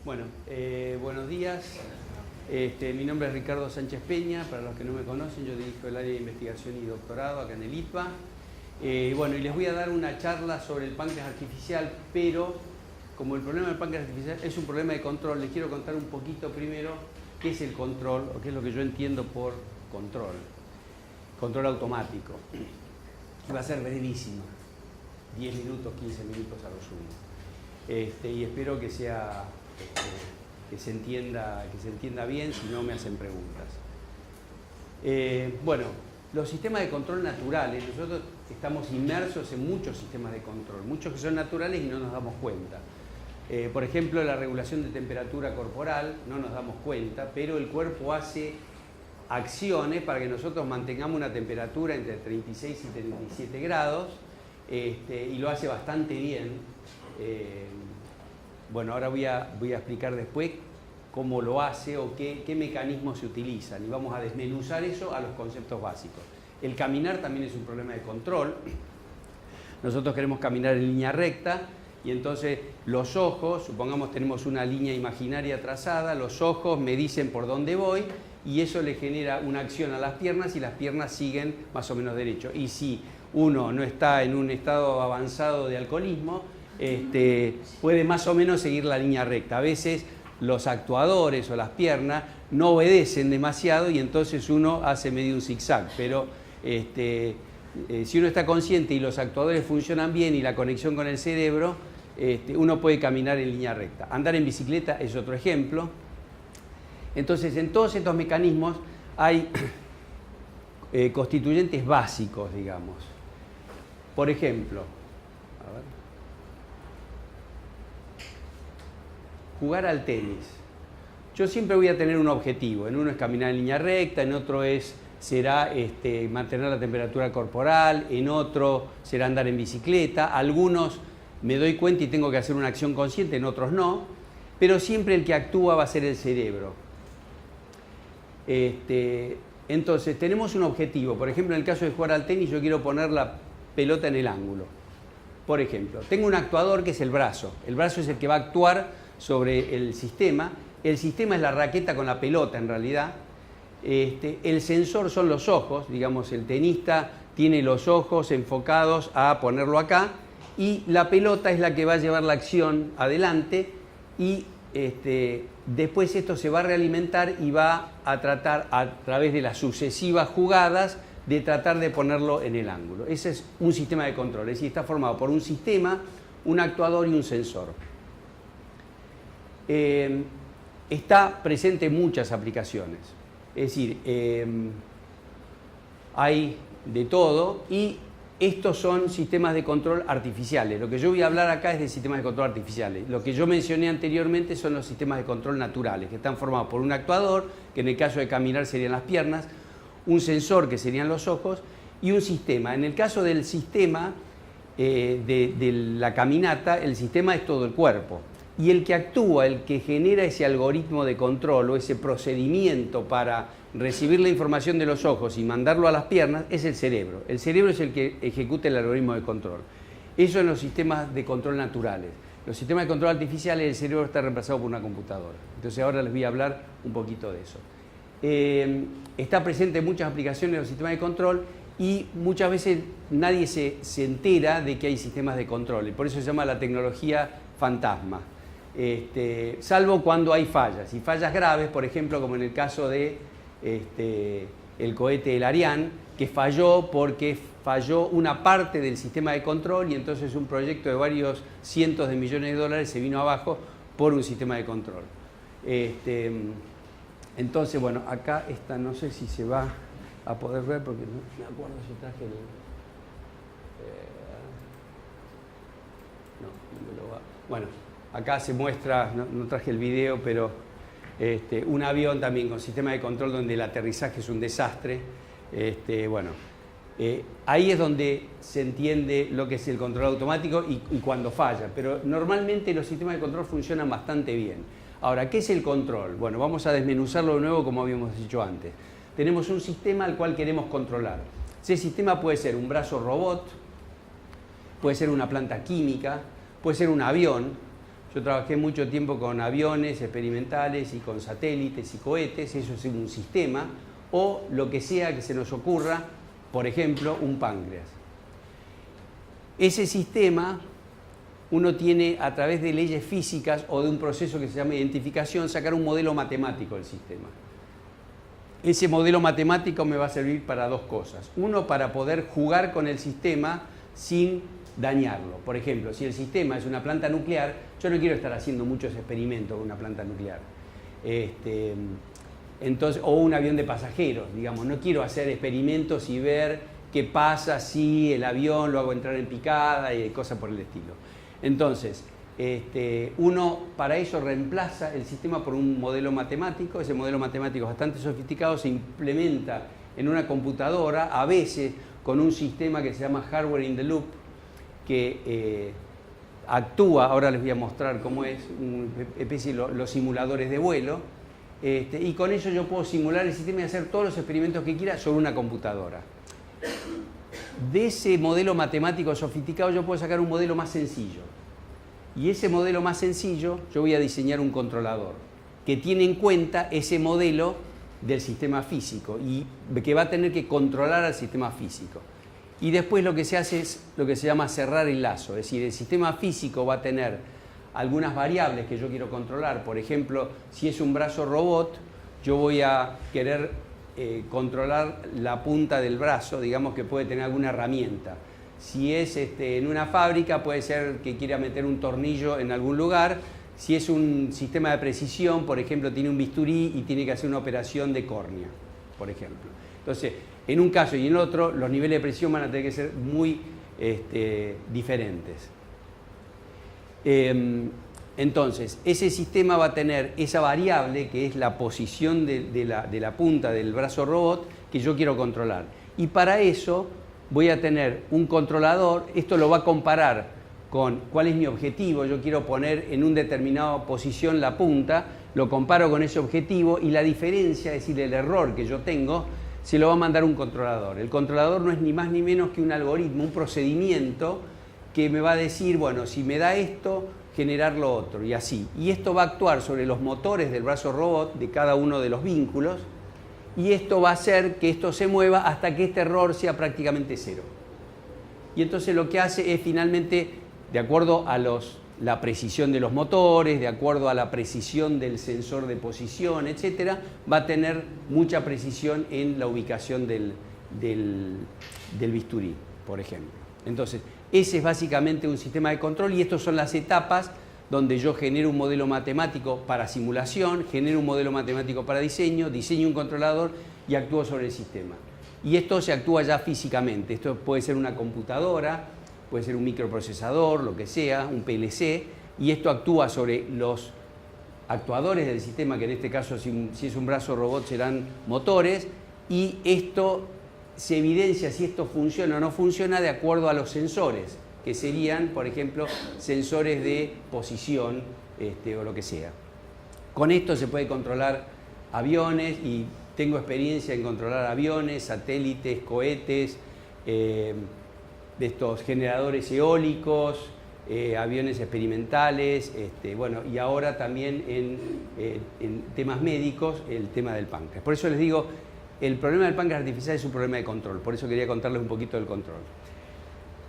Bueno, buenos días. Mi nombre es Ricardo Sánchez Peña. Para los que no me conocen, yo dirijo el área de investigación y doctorado acá en el ITBA. Bueno, y les voy a dar una charla sobre el páncreas artificial, pero como el problema del páncreas artificial es un problema de control, les quiero contar un poquito primero qué es el control, o qué es lo que yo entiendo por control. Control automático. Va a ser brevísima, 10 minutos, 15 minutos a lo sumo. Y espero que sea, que se entienda bien, si no me hacen preguntas. Bueno, los sistemas de control naturales, nosotros estamos inmersos en muchos sistemas de control, muchos que son naturales y no nos damos cuenta. Por ejemplo, la regulación de temperatura corporal, no nos damos cuenta, pero el cuerpo hace acciones para que nosotros mantengamos una temperatura entre 36 y 37 grados, y lo hace bastante bien. Bueno, ahora voy a explicar después cómo lo hace o qué mecanismos se utilizan, y vamos a desmenuzar eso a los conceptos básicos. El caminar también es un problema de control. Nosotros queremos caminar en línea recta y entonces los ojos, supongamos tenemos una línea imaginaria trazada, los ojos me dicen por dónde voy y eso le genera una acción a las piernas y las piernas siguen más o menos derecho. Y si uno no está en un estado avanzado de alcoholismo, puede más o menos seguir la línea recta. A veces los actuadores o las piernas no obedecen demasiado y entonces uno hace medio un zigzag, pero si uno está consciente y los actuadores funcionan bien y la conexión con el cerebro, uno puede caminar en línea recta. Andar en bicicleta es otro ejemplo. Entonces, en todos estos mecanismos hay constituyentes básicos, digamos. Por ejemplo, jugar al tenis. Yo siempre voy a tener un objetivo. En uno es caminar en línea recta, en otro será mantener la temperatura corporal, en otro será andar en bicicleta. Algunos me doy cuenta y tengo que hacer una acción consciente, en otros no. Pero siempre el que actúa va a ser el cerebro. Entonces, tenemos un objetivo. Por ejemplo, en el caso de jugar al tenis, yo quiero poner la pelota en el ángulo. Por ejemplo, tengo un actuador que es el brazo. El brazo es el que va a actuar sobre el sistema. El sistema es la raqueta con la pelota en realidad. El sensor son los ojos, digamos, el tenista tiene los ojos enfocados a ponerlo acá y la pelota es la que va a llevar la acción adelante y después esto se va a realimentar y va a tratar a través de las sucesivas jugadas de tratar de ponerlo en el ángulo. Ese es un sistema de control, es decir, está formado por un sistema, un actuador y un sensor. Está presente en muchas aplicaciones, es decir, hay de todo y estos son sistemas de control artificiales. Lo que yo voy a hablar acá es de sistemas de control artificiales. Lo que yo mencioné anteriormente son los sistemas de control naturales, que están formados por un actuador, que en el caso de caminar serían las piernas, un sensor, que serían los ojos, y un sistema. En el caso del sistema de la caminata, el sistema es todo el cuerpo. Y el que actúa, el que genera ese algoritmo de control o ese procedimiento para recibir la información de los ojos y mandarlo a las piernas, es el cerebro. El cerebro es el que ejecuta el algoritmo de control. Eso en los sistemas de control naturales. Los sistemas de control artificiales, el cerebro está reemplazado por una computadora. Entonces ahora les voy a hablar un poquito de eso. Está presente en muchas aplicaciones de los sistemas de control y muchas veces nadie se entera de que hay sistemas de control. Y por eso se llama la tecnología fantasma. Salvo cuando hay fallas, y fallas graves, por ejemplo, como en el caso de el cohete del Ariane, que falló porque falló una parte del sistema de control y entonces un proyecto de varios cientos de millones de dólares se vino abajo por un sistema de control. Entonces, bueno, acá está, no sé si se va a poder ver porque no me acuerdo si traje el... no me lo va... Bueno. Acá se muestra, no traje el video, pero un avión también con sistema de control donde el aterrizaje es un desastre. Ahí es donde se entiende lo que es el control automático y cuando falla. Pero normalmente los sistemas de control funcionan bastante bien. Ahora, ¿qué es el control? Bueno, vamos a desmenuzarlo de nuevo como habíamos dicho antes. Tenemos un sistema al cual queremos controlar. Ese sistema puede ser un brazo robot, puede ser una planta química, puede ser un avión. Yo trabajé mucho tiempo con aviones experimentales y con satélites y cohetes, eso es un sistema, o lo que sea que se nos ocurra, por ejemplo, un páncreas. Ese sistema uno tiene, a través de leyes físicas o de un proceso que se llama identificación, sacar un modelo matemático del sistema. Ese modelo matemático me va a servir para dos cosas. Uno, para poder jugar con el sistema sin dañarlo. Por ejemplo, si el sistema es una planta nuclear, yo no quiero estar haciendo muchos experimentos con una planta nuclear. Entonces, o un avión de pasajeros, digamos. No quiero hacer experimentos y ver qué pasa si el avión lo hago entrar en picada y cosas por el estilo. Entonces, uno para eso reemplaza el sistema por un modelo matemático. Ese modelo matemático es bastante sofisticado, se implementa en una computadora, a veces con un sistema que se llama hardware in the loop, que actúa, ahora les voy a mostrar cómo es, una especie de los simuladores de vuelo, y con ello yo puedo simular el sistema y hacer todos los experimentos que quiera sobre una computadora. De ese modelo matemático sofisticado yo puedo sacar un modelo más sencillo. Y ese modelo más sencillo yo voy a diseñar un controlador que tiene en cuenta ese modelo del sistema físico y que va a tener que controlar al sistema físico. Y después lo que se hace es lo que se llama cerrar el lazo, es decir, el sistema físico va a tener algunas variables que yo quiero controlar. Por ejemplo, si es un brazo robot, yo voy a querer controlar la punta del brazo, digamos que puede tener alguna herramienta. Si es en una fábrica, puede ser que quiera meter un tornillo en algún lugar. Si es un sistema de precisión, por ejemplo, tiene un bisturí y tiene que hacer una operación de córnea, por ejemplo. Entonces, en un caso y en otro, los niveles de precisión van a tener que ser muy diferentes. Entonces, ese sistema va a tener esa variable, que es la posición de la punta del brazo robot, que yo quiero controlar. Y para eso voy a tener un controlador. Esto lo va a comparar con cuál es mi objetivo. Yo quiero poner en una determinada posición la punta, lo comparo con ese objetivo y la diferencia, es decir, el error que yo tengo, se lo va a mandar un controlador. El controlador no es ni más ni menos que un algoritmo, un procedimiento que me va a decir, bueno, si me da esto, generar lo otro, y así. Y esto va a actuar sobre los motores del brazo robot, de cada uno de los vínculos, y esto va a hacer que esto se mueva hasta que este error sea prácticamente cero. Y entonces lo que hace es finalmente, de acuerdo a la precisión de los motores, de acuerdo a la precisión del sensor de posición, etcétera, va a tener mucha precisión en la ubicación del bisturí, por ejemplo. Entonces, ese es básicamente un sistema de control y estas son las etapas donde yo genero un modelo matemático para simulación, genero un modelo matemático para diseño, diseño un controlador y actúo sobre el sistema. Y esto se actúa ya físicamente. Esto puede ser una computadora, puede ser un microprocesador, lo que sea, un PLC, y esto actúa sobre los actuadores del sistema, que en este caso, si es un brazo robot, serán motores, y esto se evidencia si esto funciona o no funciona de acuerdo a los sensores, que serían, por ejemplo, sensores de posición o lo que sea. Con esto se puede controlar aviones y tengo experiencia en controlar aviones, satélites, cohetes, de estos generadores eólicos, aviones experimentales, bueno, y ahora también en temas médicos, el tema del páncreas. Por eso les digo, el problema del páncreas artificial es un problema de control, por eso quería contarles un poquito del control.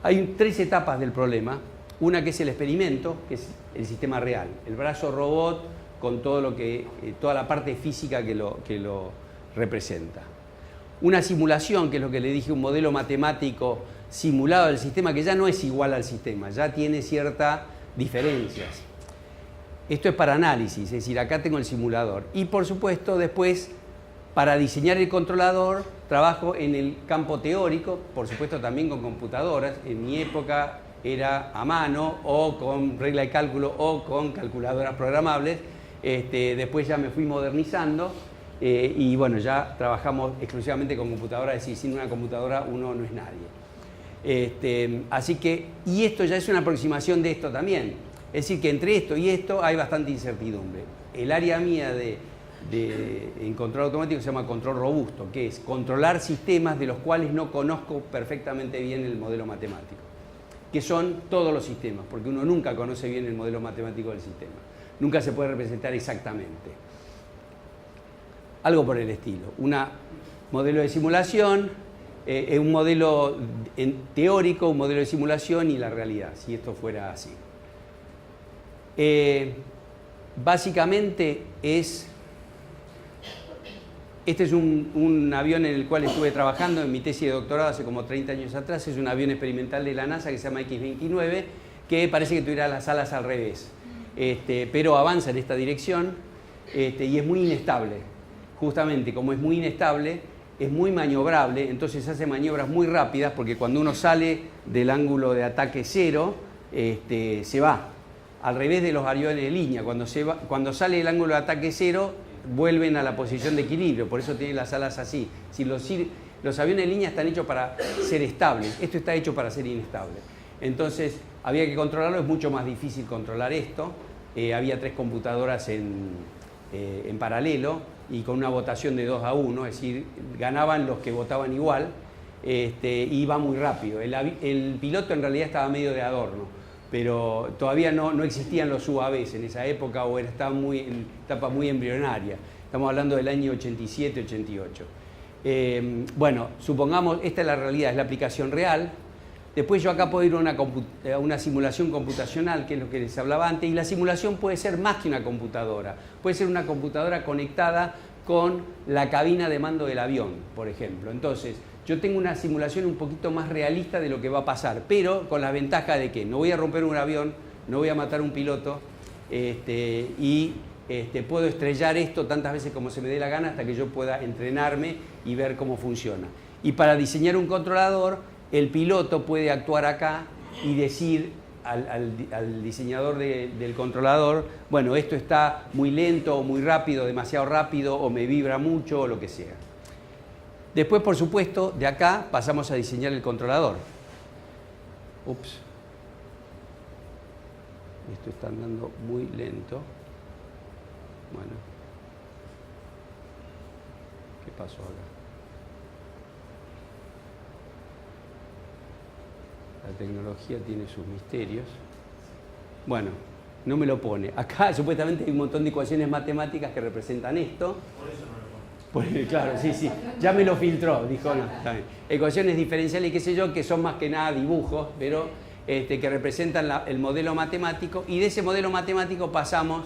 Hay tres etapas del problema, una que es el experimento, que es el sistema real, el brazo robot con todo toda la parte física que lo representa. Una simulación, que es lo que le dije, un modelo matemático simulado del sistema, que ya no es igual al sistema, ya tiene ciertas diferencias. Esto es para análisis, es decir, acá tengo el simulador. Y por supuesto, después, para diseñar el controlador, trabajo en el campo teórico, por supuesto también con computadoras. En mi época era a mano o con regla de cálculo o con calculadoras programables. Después ya me fui modernizando y bueno, ya trabajamos exclusivamente con computadoras, es decir, sin una computadora uno no es nadie. Así que, y esto ya es una aproximación de esto también. Es decir, que entre esto y esto hay bastante incertidumbre. El área mía en control automático se llama control robusto, que es controlar sistemas de los cuales no conozco perfectamente bien el modelo matemático. que son todos los sistemas, porque uno nunca conoce bien el modelo matemático del sistema. Nunca se puede representar exactamente. Algo por el estilo. Un modelo de simulación, un modelo teórico, un modelo de simulación y la realidad, si esto fuera así. Básicamente este es un avión en el cual estuve trabajando en mi tesis de doctorado hace como 30 años atrás. Es un avión experimental de la NASA que se llama X-29, que parece que tuviera las alas al revés. Pero avanza en esta dirección y es muy inestable. Justamente como es muy inestable, es muy maniobrable, entonces hace maniobras muy rápidas, porque cuando uno sale del ángulo de ataque cero, se va. Al revés de los aviones de línea, cuando sale del ángulo de ataque cero, vuelven a la posición de equilibrio, por eso tienen las alas así. Si los aviones de línea están hechos para ser estables, esto está hecho para ser inestable. Entonces había que controlarlo, es mucho más difícil controlar esto. Había 3 computadoras en paralelo y con una votación de 2-1, es decir, ganaban los que votaban igual, y iba muy rápido. El piloto en realidad estaba medio de adorno, pero todavía no existían los UAVs en esa época, o estaba en etapa muy embrionaria. Estamos hablando del año 87-88. Bueno, supongamos, esta es la realidad, es la aplicación real. Después yo acá puedo ir a una simulación computacional, que es lo que les hablaba antes, y la simulación puede ser más que una computadora. Puede ser una computadora conectada con la cabina de mando del avión, por ejemplo. Entonces, yo tengo una simulación un poquito más realista de lo que va a pasar, pero con la ventaja de que no voy a romper un avión, no voy a matar a un piloto, y puedo estrellar esto tantas veces como se me dé la gana hasta que yo pueda entrenarme y ver cómo funciona. Y para diseñar un controlador, el piloto puede actuar acá y decir al diseñador del controlador, bueno, esto está muy lento o muy rápido, demasiado rápido, o me vibra mucho, o lo que sea. Después, por supuesto, de acá pasamos a diseñar el controlador. Ups. Esto está andando muy lento. Bueno. ¿Qué pasó acá? La tecnología tiene sus misterios. Bueno, no me lo pone. Acá supuestamente hay un montón de ecuaciones matemáticas que representan esto. Por eso no lo pone. Claro, sí. Ya me lo filtró, dijo no. Está bien. Ecuaciones diferenciales, qué sé yo, que son más que nada dibujos, pero que representan el modelo matemático, y de ese modelo matemático pasamos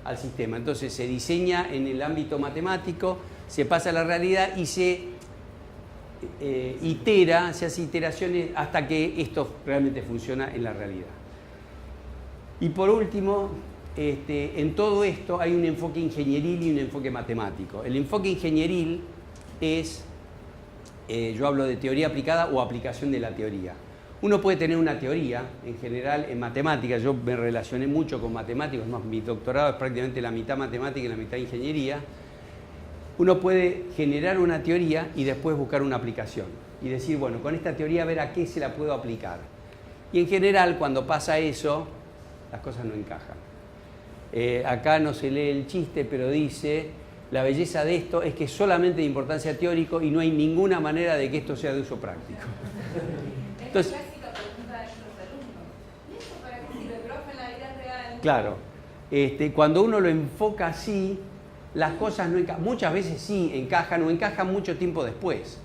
al sistema. Entonces se diseña en el ámbito matemático, se pasa a la realidad y se se hace iteraciones hasta que esto realmente funciona en la realidad. Y por último, en todo esto hay un enfoque ingenieril y un enfoque matemático. El enfoque ingenieril es, yo hablo de teoría aplicada o aplicación de la teoría. Uno puede tener una teoría, en general en matemáticas, yo me relacioné mucho con matemáticos, más mi doctorado es prácticamente la mitad matemática y la mitad ingeniería. Uno puede generar una teoría y después buscar una aplicación y decir, bueno, con esta teoría a ver a qué se la puedo aplicar. Y en general, cuando pasa eso, las cosas no encajan. Acá no se lee el chiste, pero dice, la belleza de esto es que es solamente de importancia teórica y no hay ninguna manera de que esto sea de uso práctico. Entonces, claro, cuando uno lo enfoca así, las cosas no encajan. Muchas veces sí encajan o encajan mucho tiempo después.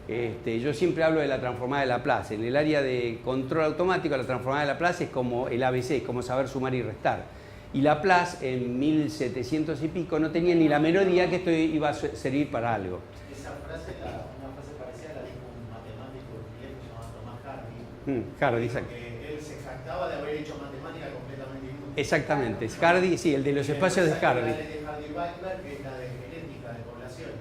Yo siempre hablo de la transformada de Laplace. En el área de control automático, la transformada de Laplace es como el ABC, es como saber sumar y restar. Y Laplace, en 1700 y pico, no tenía ni la menor idea que esto iba a servir para algo. Esa frase, una frase parecida la dijo un matemático inglés que se llama Thomas Hardy. Hardy, exacto. Que él se jactaba de haber hecho matemática completamente inútil. Exactamente, Hardy, sí, el de los espacios de Hardy.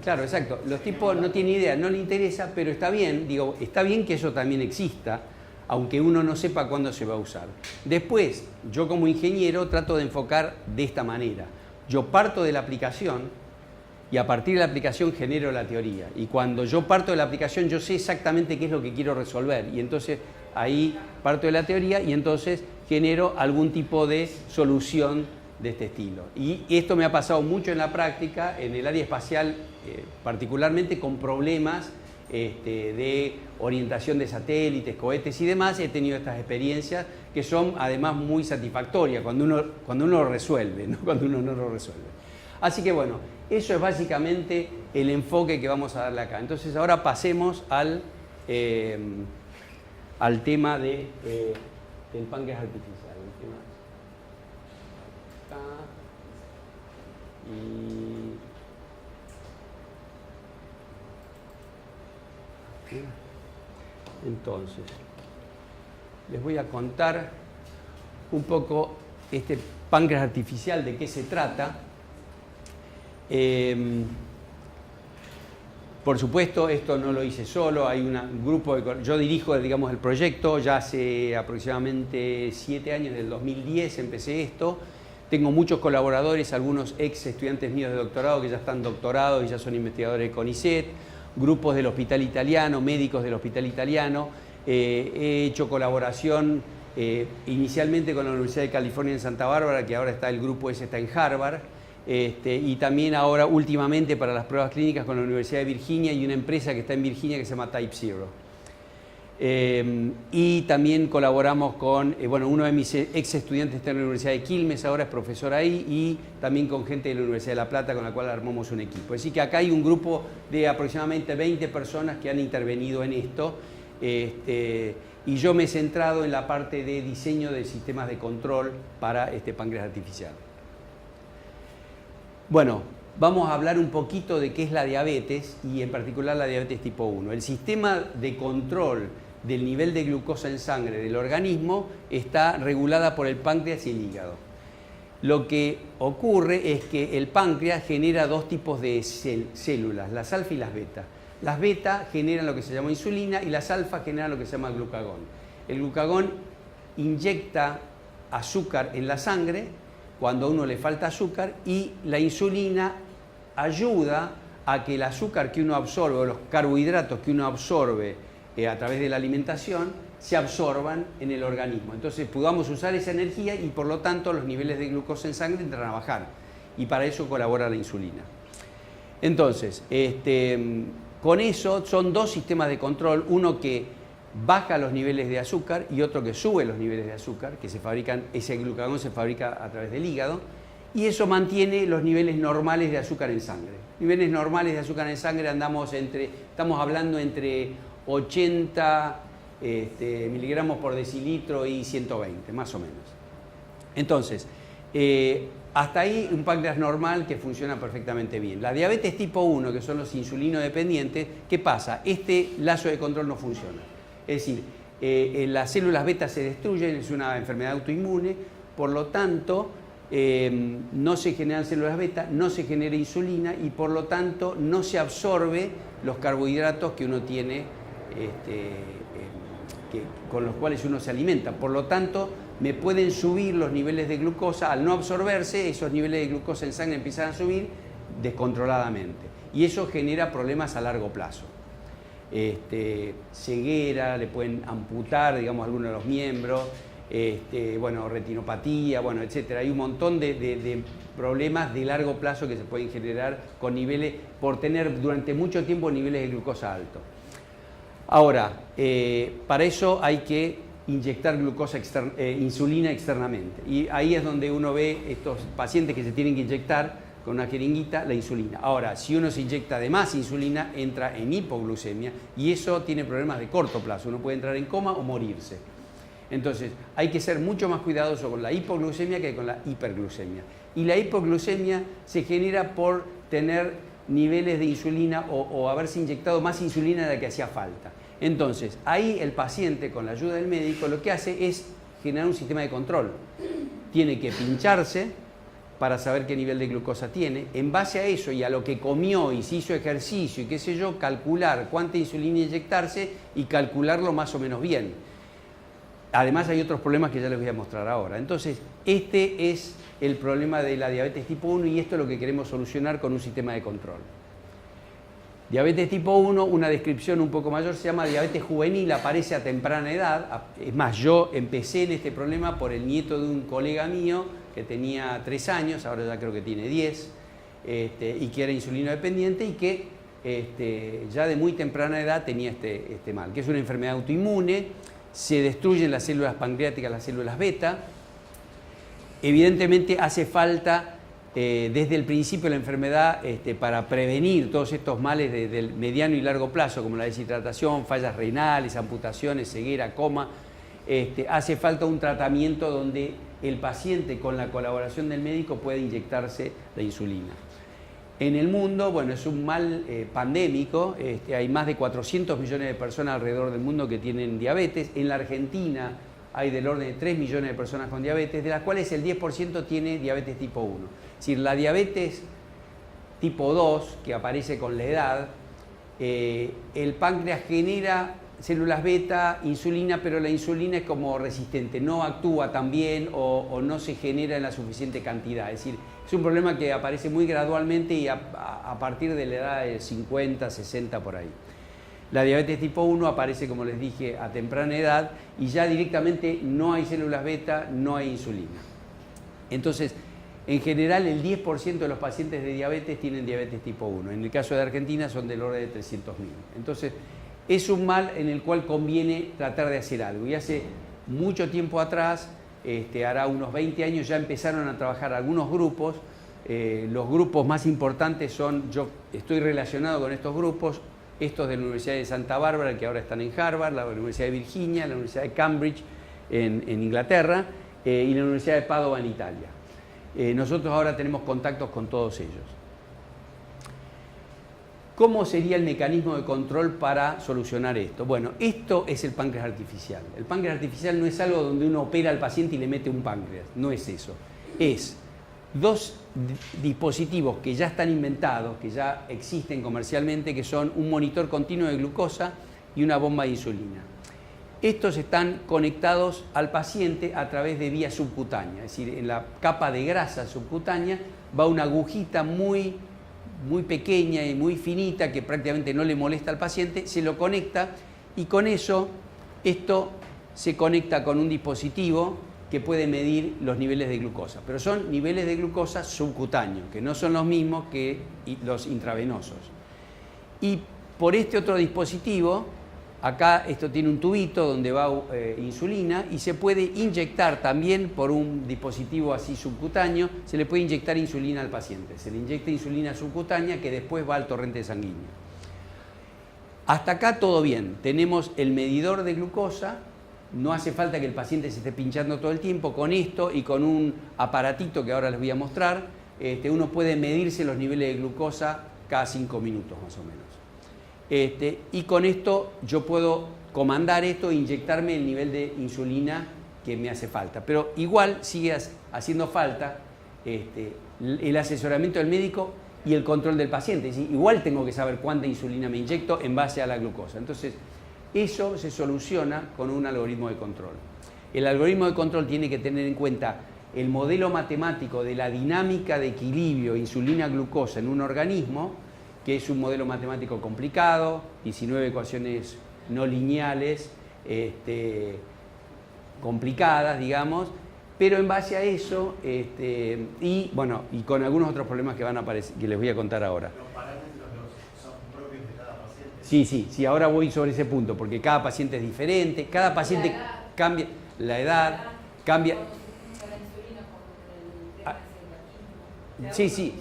Claro, exacto. Los tipos no tienen idea, no le interesa, pero está bien, digo, está bien que eso también exista, aunque uno no sepa cuándo se va a usar. Después, yo como ingeniero trato de enfocar de esta manera. Yo parto de la aplicación y a partir de la aplicación genero la teoría. Y cuando yo parto de la aplicación, yo sé exactamente qué es lo que quiero resolver. Y entonces ahí parto de la teoría y entonces genero algún tipo de solución de este estilo. Y esto me ha pasado mucho en la práctica, en el área espacial, particularmente con problemas de orientación de satélites, cohetes y demás, he tenido estas experiencias que son además muy satisfactorias cuando uno lo resuelve, no cuando uno no lo resuelve. Así que bueno, eso es básicamente el enfoque que vamos a darle acá. Entonces ahora pasemos al tema del páncreas artificial. El tema acá. Entonces, les voy a contar un poco este páncreas artificial, de qué se trata. Por supuesto, esto no lo hice solo, hay un grupo, yo dirijo, digamos, el proyecto, ya hace aproximadamente 7 años, del 2010 empecé esto. Tengo muchos colaboradores, algunos ex estudiantes míos de doctorado que ya están doctorados y ya son investigadores de CONICET, grupos del Hospital Italiano, médicos del Hospital Italiano. He hecho colaboración inicialmente con la Universidad de California en Santa Bárbara, que ahora está el grupo ese, está en Harvard, y también ahora últimamente para las pruebas clínicas con la Universidad de Virginia y una empresa que está en Virginia que se llama Type Zero. Y también colaboramos con, bueno, uno de mis ex estudiantes está en la Universidad de Quilmes, ahora es profesor ahí, y también con gente de la Universidad de La Plata con la cual armamos un equipo. Así que acá hay un grupo de aproximadamente 20 personas que han intervenido en esto, y yo me he centrado en la parte de diseño de sistemas de control para este páncreas artificial. Bueno, vamos a hablar un poquito de qué es la diabetes y en particular la diabetes tipo 1. El sistema de control del nivel de glucosa en sangre del organismo está regulada por el páncreas y el hígado. Lo que ocurre es que el páncreas genera dos tipos de células, las alfa y las beta. Las beta generan lo que se llama insulina y las alfa generan lo que se llama glucagón. El glucagón inyecta azúcar en la sangre cuando a uno le falta azúcar y la insulina ayuda a que el azúcar que uno absorbe o los carbohidratos que uno absorbe a través de la alimentación se absorban en el organismo. Entonces podamos usar esa energía y por lo tanto los niveles de glucosa en sangre entran a bajar y para eso colabora la insulina. Entonces, con eso son dos sistemas de control, uno que baja los niveles de azúcar y otro que sube los niveles de azúcar, que se fabrican, ese glucagón se fabrica a través del hígado, y eso mantiene los niveles normales de azúcar en sangre. Niveles normales de azúcar en sangre estamos hablando entre 80 miligramos por decilitro y 120, más o menos. Entonces, hasta ahí un páncreas normal que funciona perfectamente bien. La diabetes tipo 1, que son los insulinodependientes, ¿qué pasa? Este lazo de control no funciona. Es decir, las células beta se destruyen, es una enfermedad autoinmune, por lo tanto, no se generan células beta, no se genera insulina y por lo tanto no se absorbe los carbohidratos que uno tiene, con los cuales uno se alimenta. Por lo tanto, me pueden subir los niveles de glucosa. Al no absorberse, esos niveles de glucosa en sangre empiezan a subir descontroladamente. Y eso genera problemas a largo plazo. Ceguera, le pueden amputar, digamos, algunos de los miembros, bueno, retinopatía, bueno, etcétera. Hay un montón de problemas de largo plazo que se pueden generar con niveles, por tener durante mucho tiempo niveles de glucosa altos. Ahora, para eso hay que inyectar insulina externamente. Y ahí es donde uno ve estos pacientes que se tienen que inyectar con una jeringuita la insulina. Ahora, si uno se inyecta de más insulina, entra en hipoglucemia y eso tiene problemas de corto plazo. Uno puede entrar en coma o morirse. Entonces, hay que ser mucho más cuidadoso con la hipoglucemia que con la hiperglucemia. Y la hipoglucemia se genera por tener niveles de insulina o haberse inyectado más insulina de la que hacía falta. Entonces, ahí el paciente, con la ayuda del médico, lo que hace es generar un sistema de control. Tiene que pincharse para saber qué nivel de glucosa tiene. En base a eso y a lo que comió y si hizo ejercicio y qué sé yo, calcular cuánta insulina inyectarse y calcularlo más o menos bien. Además hay otros problemas que ya les voy a mostrar ahora. Entonces, este es el problema de la diabetes tipo 1 y esto es lo que queremos solucionar con un sistema de control. Diabetes tipo 1, una descripción un poco mayor, se llama diabetes juvenil, aparece a temprana edad. Es más, yo empecé en este problema por el nieto de un colega mío que tenía 3 años, ahora ya creo que tiene 10, y que era insulino dependiente y que ya de muy temprana edad tenía este mal, que es una enfermedad autoinmune, se destruyen las células pancreáticas, las células beta. Evidentemente hace falta desde el principio de la enfermedad para prevenir todos estos males del mediano y largo plazo, como la deshidratación, fallas renales, amputaciones, ceguera, coma. Hace falta un tratamiento donde el paciente, con la colaboración del médico, puede inyectarse la insulina. En el mundo, bueno, es un mal pandémico, hay más de 400 millones de personas alrededor del mundo que tienen diabetes. En la Argentina hay del orden de 3 millones de personas con diabetes, de las cuales el 10% tiene diabetes tipo 1. Es decir, la diabetes tipo 2, que aparece con la edad, el páncreas genera células beta, insulina, pero la insulina es como resistente, no actúa tan bien o no se genera en la suficiente cantidad. Es decir, es un problema que aparece muy gradualmente y a partir de la edad de 50, 60 por ahí. La diabetes tipo 1 aparece, como les dije, a temprana edad y ya directamente no hay células beta, no hay insulina. Entonces, en general, el 10% de los pacientes de diabetes tienen diabetes tipo 1. En el caso de Argentina son del orden de 300.000. Entonces, es un mal en el cual conviene tratar de hacer algo. Y hace mucho tiempo atrás, hará unos 20 años, ya empezaron a trabajar algunos grupos. Los grupos más importantes son, yo estoy relacionado con estos grupos, estos de la Universidad de Santa Bárbara, que ahora están en Harvard, la Universidad de Virginia, la Universidad de Cambridge en Inglaterra y la Universidad de Padova en Italia. Nosotros ahora tenemos contactos con todos ellos. ¿Cómo sería el mecanismo de control para solucionar esto? Bueno, esto es el páncreas artificial. El páncreas artificial no es algo donde uno opera al paciente y le mete un páncreas, no es eso. Es dos dispositivos que ya están inventados, que ya existen comercialmente, que son un monitor continuo de glucosa y una bomba de insulina. Estos están conectados al paciente a través de vía subcutánea, es decir, en la capa de grasa subcutánea va una agujita muy pequeña y muy finita que prácticamente no le molesta al paciente, se lo conecta y con eso esto se conecta con un dispositivo que puede medir los niveles de glucosa, pero son niveles de glucosa subcutáneos, que no son los mismos que los intravenosos. Y por este otro dispositivo, acá esto tiene un tubito donde va insulina y se puede inyectar también por un dispositivo así subcutáneo, se le puede inyectar insulina al paciente. Se le inyecta insulina subcutánea que después va al torrente sanguíneo. Hasta acá todo bien. Tenemos el medidor de glucosa, no hace falta que el paciente se esté pinchando todo el tiempo. Con esto y con un aparatito que ahora les voy a mostrar, uno puede medirse los niveles de glucosa cada 5 minutos más o menos. Y con esto yo puedo comandar esto e inyectarme el nivel de insulina que me hace falta. Pero igual sigue haciendo falta el asesoramiento del médico y el control del paciente. Es decir, igual tengo que saber cuánta insulina me inyecto en base a la glucosa. Entonces, eso se soluciona con un algoritmo de control. El algoritmo de control tiene que tener en cuenta el modelo matemático de la dinámica de equilibrio insulina-glucosa en un organismo, que es un modelo matemático complicado, 19 ecuaciones no lineales, complicadas, digamos, pero en base a eso, y con algunos otros problemas que van a aparecer, que les voy a contar ahora. ¿Los parámetros son propios de cada paciente? Sí, ahora voy sobre ese punto, porque cada paciente es diferente, cada paciente cambia, la edad, cambia. Sí. Sí.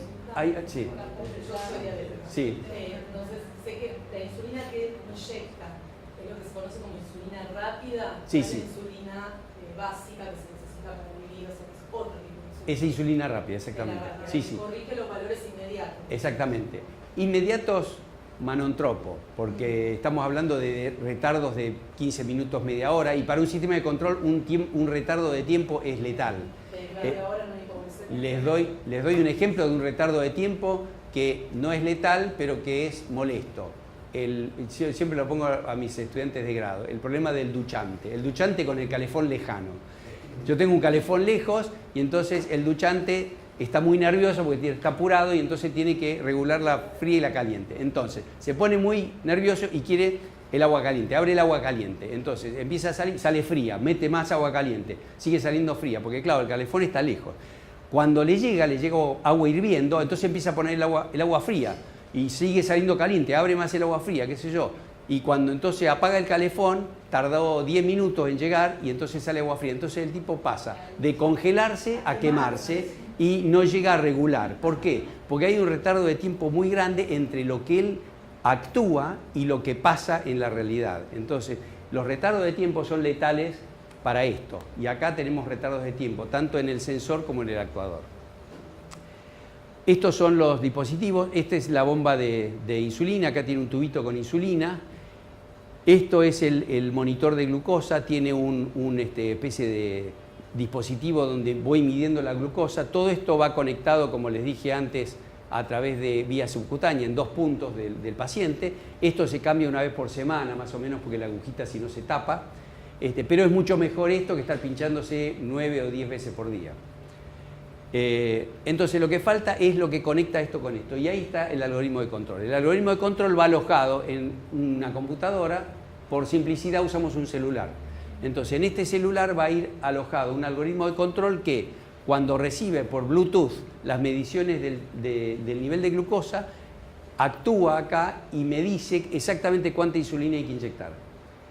Entonces, sé que la insulina que inyecta es lo que se conoce como insulina rápida, sí. La insulina básica que se necesita para vivir, o sea, que es otro tipo de insulina. Es insulina rápida, exactamente. Sí. Corrige los valores inmediatos. Exactamente. Inmediatos manontropo, porque estamos hablando de retardos de 15 minutos, media hora, y para un sistema de control un retardo de tiempo es letal. Les doy un ejemplo de un retardo de tiempo que no es letal, pero que es molesto. Yo siempre lo pongo a mis estudiantes de grado, el problema del duchante. El duchante con el calefón lejano. Yo tengo un calefón lejos y entonces el duchante está muy nervioso porque está apurado y entonces tiene que regular la fría y la caliente. Entonces se pone muy nervioso y quiere el agua caliente, abre el agua caliente. Entonces empieza a salir, sale fría, mete más agua caliente, sigue saliendo fría, porque claro, el calefón está lejos. Cuando le llega agua hirviendo, entonces empieza a poner el agua fría. y sigue saliendo caliente, abre más el agua fría, qué sé yo. Y cuando entonces apaga el calefón, tardó 10 minutos en llegar y entonces sale agua fría. Entonces el tipo pasa de congelarse a quemarse y no llega a regular. ¿Por qué? Porque hay un retardo de tiempo muy grande entre lo que él actúa y lo que pasa en la realidad. Entonces, los retardos de tiempo son letales para esto. Y acá tenemos retardos de tiempo, tanto en el sensor como en el actuador. Estos son los dispositivos. Esta es la bomba de insulina. Acá tiene un tubito con insulina. Esto es el monitor de glucosa. Tiene una especie de dispositivo donde voy midiendo la glucosa. Todo esto va conectado, como les dije antes, a través de vía subcutánea en 2 puntos del paciente. Esto se cambia una vez por semana, más o menos, porque la agujita si no se tapa. Pero es mucho mejor esto que estar pinchándose 9 o 10 veces por día. Entonces lo que falta es lo que conecta esto con esto. Y ahí está el algoritmo de control. El algoritmo de control va alojado en una computadora. Por simplicidad usamos un celular. Entonces en este celular va a ir alojado un algoritmo de control que cuando recibe por Bluetooth las mediciones del nivel de glucosa, actúa acá y me dice exactamente cuánta insulina hay que inyectar.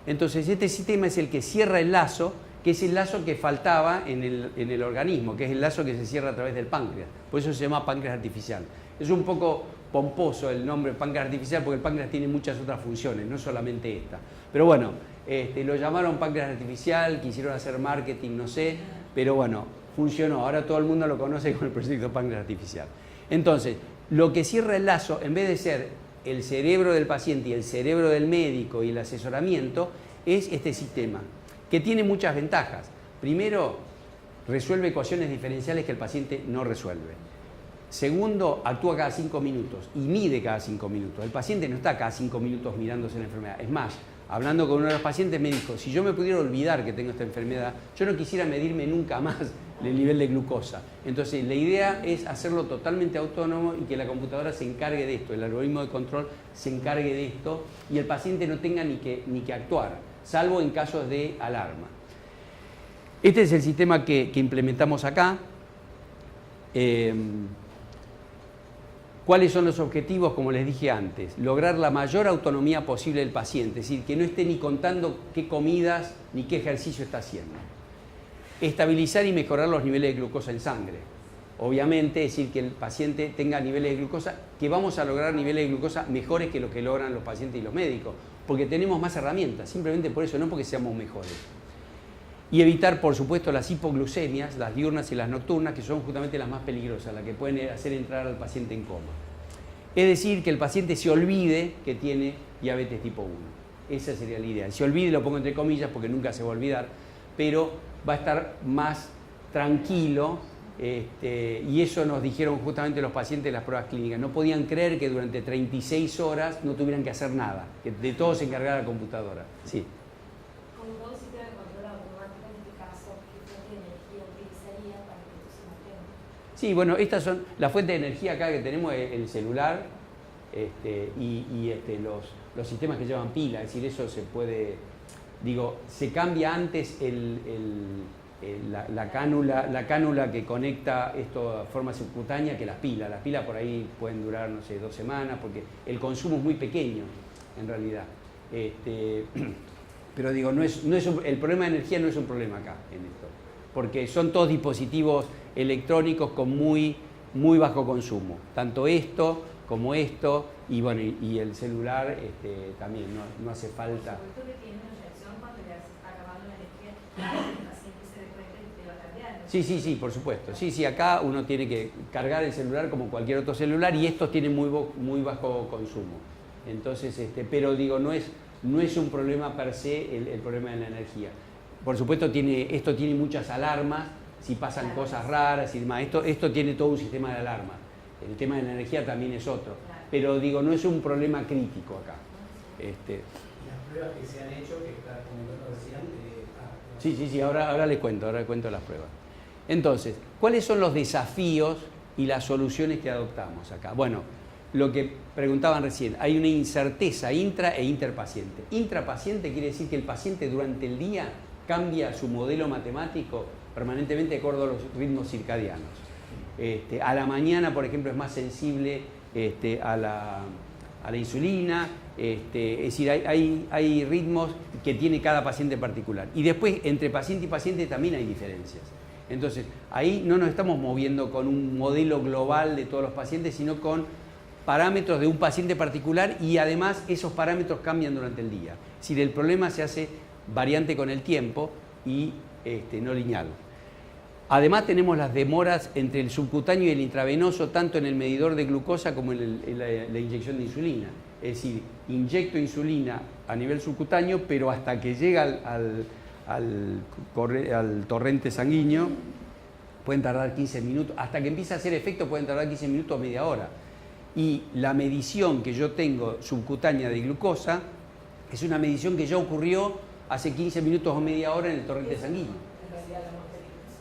Entonces este sistema es el que cierra el lazo, que es el lazo que faltaba en el organismo, que es el lazo que se cierra a través del páncreas. Por eso se llama páncreas artificial. Es un poco pomposo el nombre páncreas artificial porque el páncreas tiene muchas otras funciones, no solamente esta. Pero bueno, lo llamaron páncreas artificial, quisieron hacer marketing, no sé, pero bueno, funcionó. Ahora todo el mundo lo conoce con el proyecto páncreas artificial. Entonces, lo que cierra el lazo, en vez de ser el cerebro del paciente y el cerebro del médico y el asesoramiento, es este sistema, que tiene muchas ventajas. Primero, resuelve ecuaciones diferenciales que el paciente no resuelve. Segundo, actúa cada 5 minutos y mide cada 5 minutos. El paciente no está cada 5 minutos mirándose la enfermedad. Es más, hablando con uno de los pacientes me dijo, si yo me pudiera olvidar que tengo esta enfermedad, yo no quisiera medirme nunca más el nivel de glucosa. Entonces, la idea es hacerlo totalmente autónomo y que la computadora se encargue de esto, el algoritmo de control se encargue de esto y el paciente no tenga ni que actuar, salvo en casos de alarma. Este es el sistema que implementamos acá. ¿Cuáles son los objetivos? Como les dije antes, lograr la mayor autonomía posible del paciente, es decir, que no esté ni contando qué comidas ni qué ejercicio está haciendo. Estabilizar y mejorar los niveles de glucosa en sangre. Obviamente, es decir, que el paciente tenga niveles de glucosa, que vamos a lograr niveles de glucosa mejores que los que logran los pacientes y los médicos, porque tenemos más herramientas, simplemente por eso, no porque seamos mejores. Y evitar, por supuesto, las hipoglucemias, las diurnas y las nocturnas, que son justamente las más peligrosas, las que pueden hacer entrar al paciente en coma. Es decir, que el paciente se olvide que tiene diabetes tipo 1. Esa sería la idea. Se olvide, lo pongo entre comillas porque nunca se va a olvidar, pero va a estar más tranquilo, y eso nos dijeron justamente los pacientes de las pruebas clínicas. No podían creer que durante 36 horas no tuvieran que hacer nada, que de todo se encargara la computadora. Sí. Como todo sistema de control automático, en este caso, ¿qué fuente de energía utilizaría para que esto se mantenga? Sí, bueno, estas son las fuentes de energía acá que tenemos, el celular los sistemas que llevan pila, es decir, eso se puede, digo, se cambia antes la cánula que conecta esto de forma subcutánea que las pilas. Las pilas por ahí pueden durar, no sé, 2 semanas, porque el consumo es muy pequeño, en realidad. Pero digo, el problema de energía no es un problema acá, en esto, porque son todos dispositivos electrónicos con muy bajo consumo, tanto esto como esto, y bueno, y el celular también no hace falta. Por supuesto que tiene una reacción cuando ya se está acabando la energía, el paciente se dé cuenta y te va a cambiar. Sí, por supuesto. Sí, acá uno tiene que cargar el celular como cualquier otro celular y estos tienen muy bajo consumo. Entonces, pero digo, no es un problema per se el problema de la energía. Por supuesto, esto tiene muchas alarmas, si pasan cosas raras y demás. Esto tiene todo un sistema de alarmas. El tema de la energía también es otro. Pero digo, no es un problema crítico acá. Y las pruebas que se han hecho, que como decían, Sí, ahora les cuento las pruebas. Entonces, ¿cuáles son los desafíos y las soluciones que adoptamos acá? Bueno, lo que preguntaban recién, hay una incerteza intra e interpaciente. Intrapaciente quiere decir que el paciente durante el día cambia su modelo matemático permanentemente de acuerdo a los ritmos circadianos. A la mañana, por ejemplo, es más sensible a la insulina, es decir, hay ritmos que tiene cada paciente en particular. Y después, entre paciente y paciente también hay diferencias. Entonces, ahí no nos estamos moviendo con un modelo global de todos los pacientes, sino con parámetros de un paciente particular, y además esos parámetros cambian durante el día. Es decir, el problema se hace variante con el tiempo y no lineal. Además tenemos las demoras entre el subcutáneo y el intravenoso, tanto en el medidor de glucosa como en la inyección de insulina. Es decir, inyecto insulina a nivel subcutáneo, pero hasta que llega al torrente sanguíneo pueden tardar 15 minutos, hasta que empieza a hacer efecto pueden tardar 15 minutos o media hora. Y la medición que yo tengo subcutánea de glucosa es una medición que ya ocurrió hace 15 minutos o media hora en el torrente sanguíneo.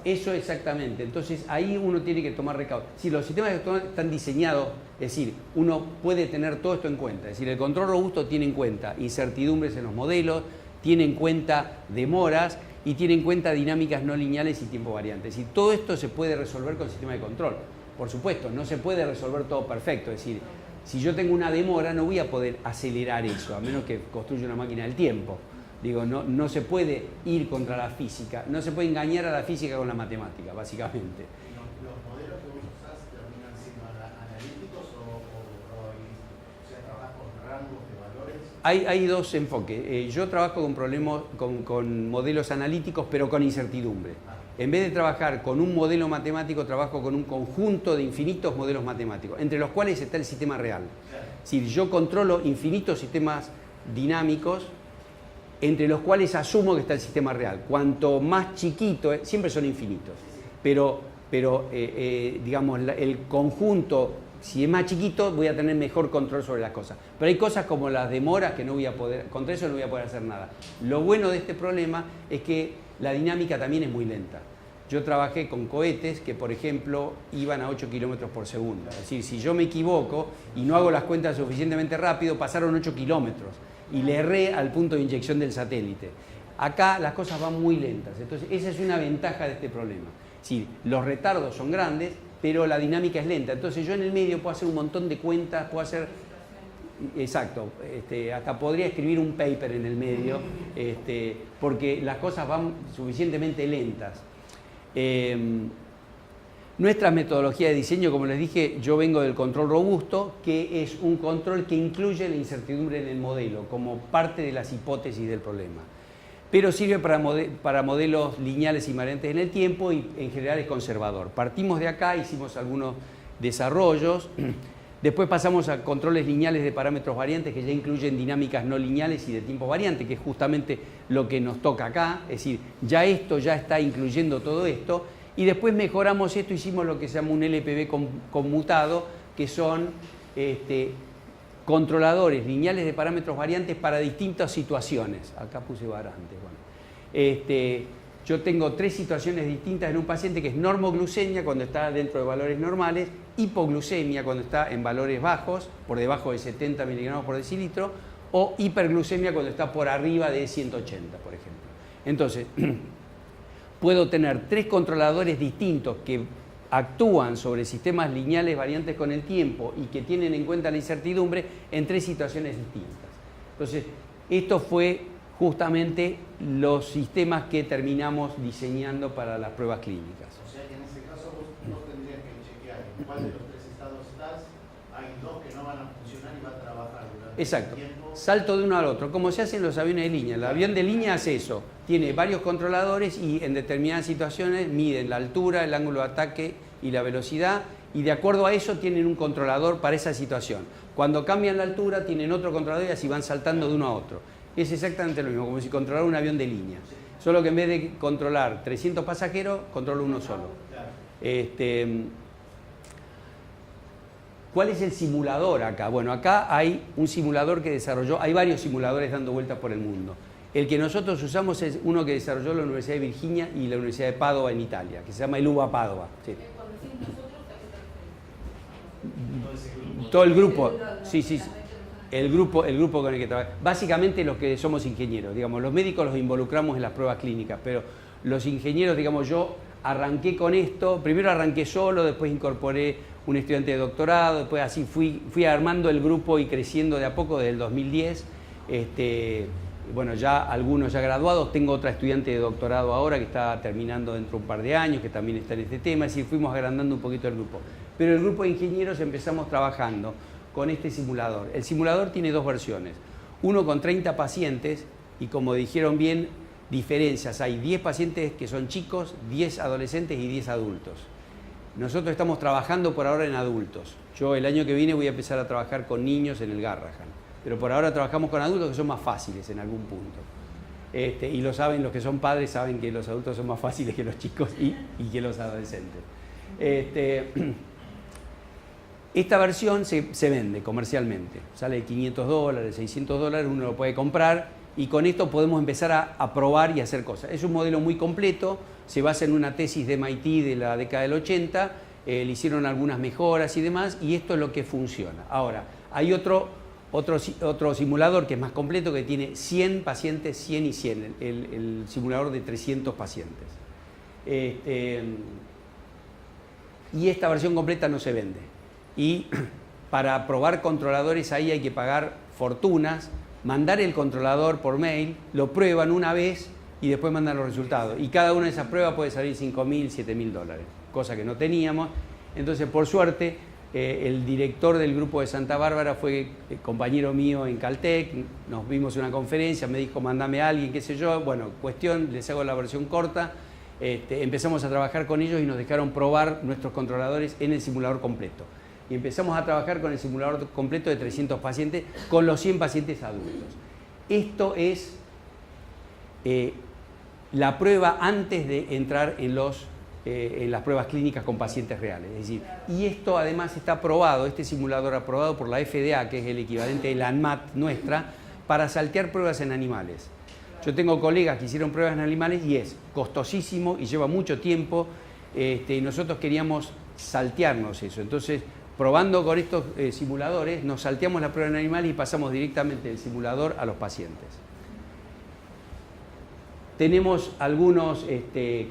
Eso exactamente. Entonces ahí uno tiene que tomar recaudo. Si los sistemas están diseñados, es decir, uno puede tener todo esto en cuenta. Es decir, el control robusto tiene en cuenta incertidumbres en los modelos, tiene en cuenta demoras y tiene en cuenta dinámicas no lineales y tiempo variantes. Y todo esto se puede resolver con el sistema de control. Por supuesto, no se puede resolver todo perfecto. Es decir, si yo tengo una demora no voy a poder acelerar eso, a menos que construya una máquina del tiempo. Digo, no se puede ir contra la física, no se puede engañar a la física con la matemática, básicamente. ¿Los modelos que vos usás terminan siendo analíticos o probabilísticos? O sea, ¿trabajas con rangos de valores? Hay dos enfoques. Yo trabajo con modelos analíticos, pero con incertidumbre. En vez de trabajar con un modelo matemático, trabajo con un conjunto de infinitos modelos matemáticos, entre los cuales está el sistema real. Es decir, yo controlo infinitos sistemas dinámicos, entre los cuales asumo que está el sistema real. Cuanto más chiquito, siempre son infinitos, pero digamos, el conjunto, si es más chiquito, voy a tener mejor control sobre las cosas. Pero hay cosas como las demoras que no voy a poder, contra eso no voy a poder hacer nada. Lo bueno de este problema es que la dinámica también es muy lenta. Yo trabajé con cohetes que, por ejemplo, iban a 8 kilómetros por segundo. Es decir, si yo me equivoco y no hago las cuentas suficientemente rápido, pasaron 8 kilómetros. Y le erré al punto de inyección del satélite. Acá las cosas van muy lentas, entonces esa es una ventaja de este problema. Sí, los retardos son grandes, pero la dinámica es lenta. Entonces yo en el medio puedo hacer un montón de cuentas, puedo hacer... Exacto, hasta podría escribir un paper en el medio, porque las cosas van suficientemente lentas. Nuestra metodología de diseño, como les dije, yo vengo del control robusto, que es un control que incluye la incertidumbre en el modelo como parte de las hipótesis del problema. Pero sirve para modelos lineales y variantes en el tiempo y en general es conservador. Partimos de acá, hicimos algunos desarrollos, después pasamos a controles lineales de parámetros variantes que ya incluyen dinámicas no lineales y de tiempo variante, que es justamente lo que nos toca acá, es decir, ya esto ya está incluyendo todo esto. Y después mejoramos esto, hicimos lo que se llama un LPB conmutado, que son controladores lineales de parámetros variantes para distintas situaciones. Acá puse variantes. Bueno. Yo tengo 3 situaciones distintas en un paciente, que es normoglucemia cuando está dentro de valores normales, hipoglucemia cuando está en valores bajos, por debajo de 70 miligramos por decilitro, o hiperglucemia cuando está por arriba de 180, por ejemplo. Entonces, puedo tener 3 controladores distintos que actúan sobre sistemas lineales variantes con el tiempo y que tienen en cuenta la incertidumbre en 3 situaciones distintas. Entonces, esto fue justamente los sistemas que terminamos diseñando para las pruebas clínicas. O sea que en ese caso vos tendrías que chequear en cuál de los 3 estados estás, hay 2 que no van a funcionar y va a trabajar durante Exacto. el tiempo. Salto de uno al otro, como se hace en los aviones de línea. El avión de línea hace eso, tiene varios controladores y en determinadas situaciones miden la altura, el ángulo de ataque y la velocidad, y de acuerdo a eso tienen un controlador para esa situación. Cuando cambian la altura tienen otro controlador y así van saltando de uno a otro. Es exactamente lo mismo, como si controlara un avión de línea. Solo que en vez de controlar 300 pasajeros, controlo uno solo. ¿Cuál es el simulador acá? Bueno, acá hay un simulador que desarrolló, hay varios simuladores dando vueltas por el mundo. El que nosotros usamos es uno que desarrolló la Universidad de Virginia y la Universidad de Padova en Italia, que se llama el UBA Padova. Sí. Todo el grupo, sí. El grupo con el que trabaja. Básicamente los que somos ingenieros, digamos, los médicos los involucramos en las pruebas clínicas, pero los ingenieros, digamos, yo arranqué con esto, primero arranqué solo, después incorporé un estudiante de doctorado, después así fui armando el grupo y creciendo de a poco desde el 2010. Bueno, ya algunos ya graduados, tengo otra estudiante de doctorado ahora que está terminando dentro de un par de años, que también está en este tema, es decir, fuimos agrandando un poquito el grupo. Pero el grupo de ingenieros empezamos trabajando con este simulador. El simulador tiene dos versiones, uno con 30 pacientes y, como dijeron bien, diferencias. Hay 10 pacientes que son chicos, 10 adolescentes y 10 adultos. Nosotros estamos trabajando por ahora en adultos. Yo el año que viene voy a empezar a trabajar con niños en el Garrahan, pero por ahora trabajamos con adultos que son más fáciles en algún punto. Y lo saben, los que son padres saben que los adultos son más fáciles que los chicos y que los adolescentes. Esta versión se vende comercialmente, sale de $500, $600, uno lo puede comprar y con esto podemos empezar a probar y a hacer cosas. Es un modelo muy completo, se basa en una tesis de MIT de la década del 80, le hicieron algunas mejoras y demás, y esto es lo que funciona. Ahora, hay otro simulador que es más completo, que tiene 100 pacientes, 100 y 100, el simulador de 300 pacientes. Y esta versión completa no se vende. Y para probar controladores ahí hay que pagar fortunas, mandar el controlador por mail, lo prueban una vez y después mandan los resultados. Y cada una de esas pruebas puede salir $5.000, $7.000, cosa que no teníamos. Entonces, por suerte, el director del grupo de Santa Bárbara fue compañero mío en Caltech, nos vimos en una conferencia, me dijo, mandame a alguien, qué sé yo. Bueno, cuestión, les hago la versión corta. Empezamos a trabajar con ellos y nos dejaron probar nuestros controladores en el simulador completo. Y empezamos a trabajar con el simulador completo de 300 pacientes, con los 100 pacientes adultos. Esto es la prueba antes de entrar en las pruebas clínicas con pacientes reales. Es decir, y esto además está aprobado, este simulador aprobado por la FDA, que es el equivalente de la ANMAT nuestra, para saltear pruebas en animales. Yo tengo colegas que hicieron pruebas en animales y es costosísimo y lleva mucho tiempo. Nosotros queríamos saltearnos eso. Entonces, probando con estos simuladores, nos salteamos la prueba en animales y pasamos directamente del simulador a los pacientes. Tenemos algunos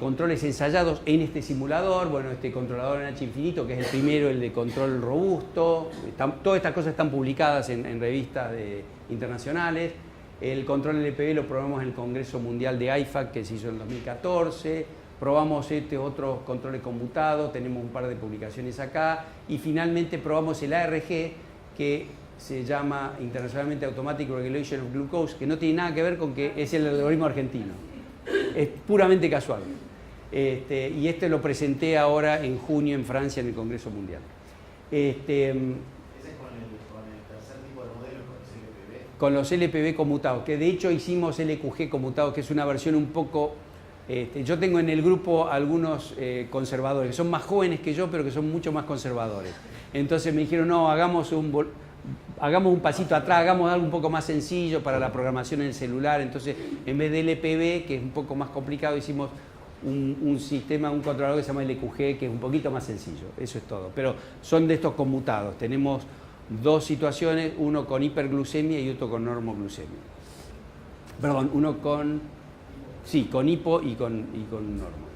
controles ensayados en este simulador. Bueno, este controlador en H infinito, que es el primero, el de control robusto. Todas estas cosas están publicadas en revistas internacionales. El control LPB lo probamos en el Congreso Mundial de IFAC, que se hizo en 2014. Probamos otros controles conmutados, tenemos un par de publicaciones acá. Y finalmente probamos el ARG, que se llama internacionalmente Automatic Regulation of Glucose, que no tiene nada que ver con que es el algoritmo argentino. Es puramente casual. Y lo presenté ahora en junio en Francia en el Congreso Mundial. ¿Ese es con el tercer tipo de modelos, con los LPB? Con los LPB conmutados, que de hecho hicimos LQG conmutados, que es una versión un poco... yo tengo en el grupo algunos conservadores, que son más jóvenes que yo, pero que son mucho más conservadores. Entonces me dijeron, no, hagamos un pasito atrás, hagamos algo un poco más sencillo para la programación en el celular. Entonces, en vez del LPB, que es un poco más complicado, hicimos un sistema, un controlador que se llama LQG, que es un poquito más sencillo. Eso es todo. Pero son de estos conmutados. Tenemos dos situaciones, uno con hiperglucemia y otro con normoglucemia. Perdón, uno con hipo y con normo.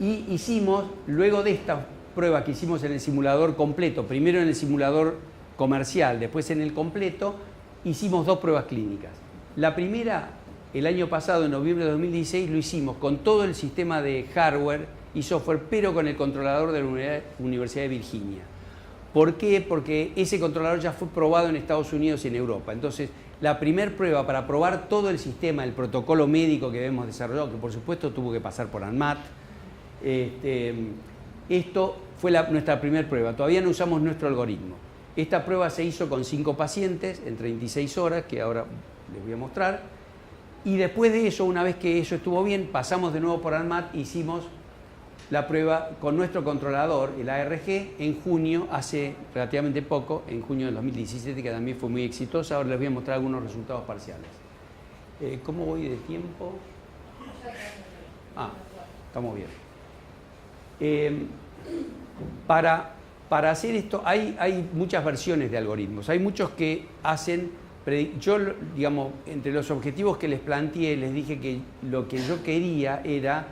Y hicimos, luego de esta prueba que hicimos en el simulador completo, primero en el simulador comercial, después en el completo, hicimos dos pruebas clínicas. La primera, el año pasado, en noviembre de 2016, lo hicimos con todo el sistema de hardware y software, pero con el controlador de la Universidad de Virginia. ¿Por qué? Porque ese controlador ya fue probado en Estados Unidos y en Europa. Entonces, la primera prueba para probar todo el sistema, el protocolo médico que hemos desarrollado, que por supuesto tuvo que pasar por ANMAT, esto fue nuestra primera prueba. Todavía no usamos nuestro algoritmo. Esta prueba se hizo con 5 pacientes en 36 horas, que ahora les voy a mostrar. Y después de eso, una vez que eso estuvo bien, pasamos de nuevo por ANMAT, hicimos la prueba con nuestro controlador, el ARG, en junio, hace relativamente poco, en junio del 2017, que también fue muy exitosa. Ahora les voy a mostrar algunos resultados parciales. ¿Cómo voy de tiempo? Estamos bien. Para hacer esto hay muchas versiones de algoritmos. Hay muchos que hacen... Yo, digamos, entre los objetivos que les planteé, les dije que lo que yo quería era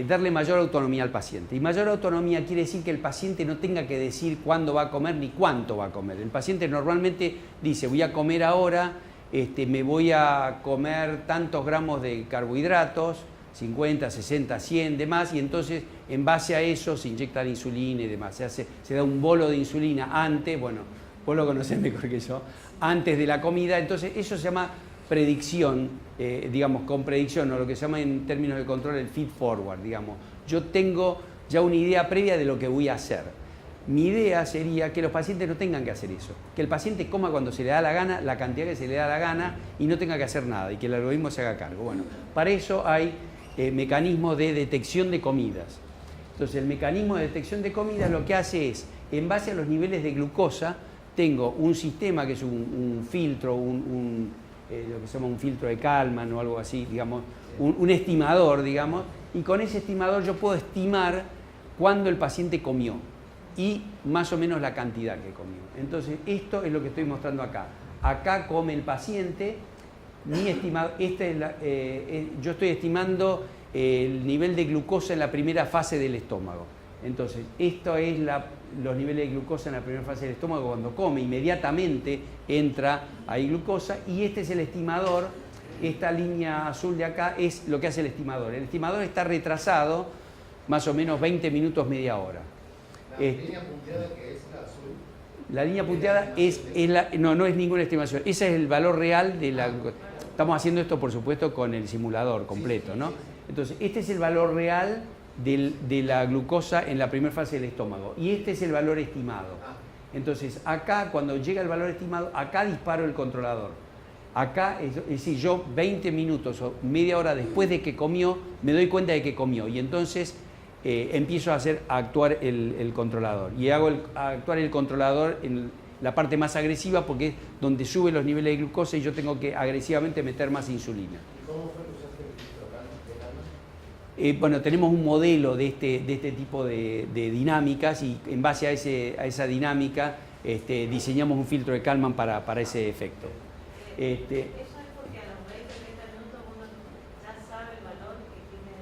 darle mayor autonomía al paciente. Y mayor autonomía quiere decir que el paciente no tenga que decir cuándo va a comer ni cuánto va a comer. El paciente normalmente dice, voy a comer ahora, me voy a comer tantos gramos de carbohidratos, 50, 60, 100, demás, y entonces en base a eso se inyecta la insulina y demás. Se da un bolo de insulina antes, bueno, vos lo conocés mejor que yo, antes de la comida, entonces eso se llama predicción, digamos, con predicción, o lo que se llama en términos de control el feed forward, digamos. Yo tengo ya una idea previa de lo que voy a hacer. Mi idea sería que los pacientes no tengan que hacer eso, que el paciente coma cuando se le da la gana, la cantidad que se le da la gana, y no tenga que hacer nada, y que el algoritmo se haga cargo. Bueno, para eso hay mecanismos de detección de comidas. Entonces, el mecanismo de detección de comidas lo que hace es, en base a los niveles de glucosa, tengo un sistema que es un filtro, lo que se llama un filtro de Kalman o algo así, digamos, un estimador, digamos, y con ese estimador yo puedo estimar cuándo el paciente comió y más o menos la cantidad que comió. Entonces, esto es lo que estoy mostrando acá. Acá come el paciente, yo estoy estimando el nivel de glucosa en la primera fase del estómago. Entonces, esto es los niveles de glucosa en la primera fase del estómago cuando come. Inmediatamente entra ahí glucosa y este es el estimador. Esta línea azul de acá es lo que hace el estimador. El estimador está retrasado más o menos 20 minutos, media hora. La línea punteada que es la azul. La línea punteada no es ninguna estimación. Ese es el valor real de la glucosa. Estamos haciendo esto, por supuesto, con el simulador completo, ¿no? Entonces, este es el valor real de la glucosa en la primera fase del estómago y este es el valor estimado. Entonces, acá, cuando llega el valor estimado, acá disparo el controlador. Acá, es decir, yo 20 minutos o media hora después de que comió, me doy cuenta de que comió y entonces empiezo a actuar el controlador. Y hago actuar el controlador en la parte más agresiva porque es donde sube los niveles de glucosa y yo tengo que agresivamente meter más insulina. ¿Y cómo fue que usaste el filtro de Kalman? Bueno, tenemos un modelo de este tipo de dinámicas y en base a esa dinámica diseñamos un filtro de Kalman para ese efecto. Eso es porque a los 20, 30 minutos uno ya sabe el valor que tiene.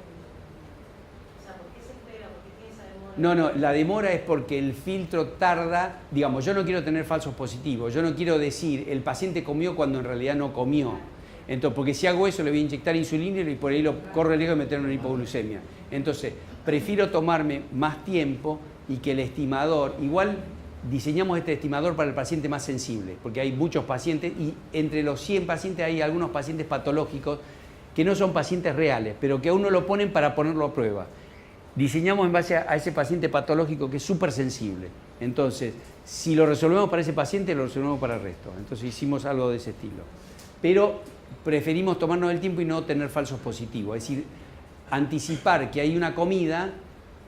O sea, ¿por qué se espera? ¿Por qué tiene esa demora? No, la demora es porque el filtro tarda, digamos, yo no quiero tener falsos positivos, yo no quiero decir el paciente comió cuando en realidad no comió. Entonces, porque si hago eso le voy a inyectar insulina y por ahí corro el riesgo de meterme en una hipoglucemia. Entonces, prefiero tomarme más tiempo y que el estimador, igual diseñamos este estimador para el paciente más sensible, porque hay muchos pacientes y entre los 100 pacientes hay algunos pacientes patológicos que no son pacientes reales, pero que a uno lo ponen para ponerlo a prueba. Diseñamos en base a ese paciente patológico que es súper sensible. Entonces, si lo resolvemos para ese paciente, lo resolvemos para el resto. Entonces hicimos algo de ese estilo. Pero preferimos tomarnos el tiempo y no tener falsos positivos. Es decir, anticipar que hay una comida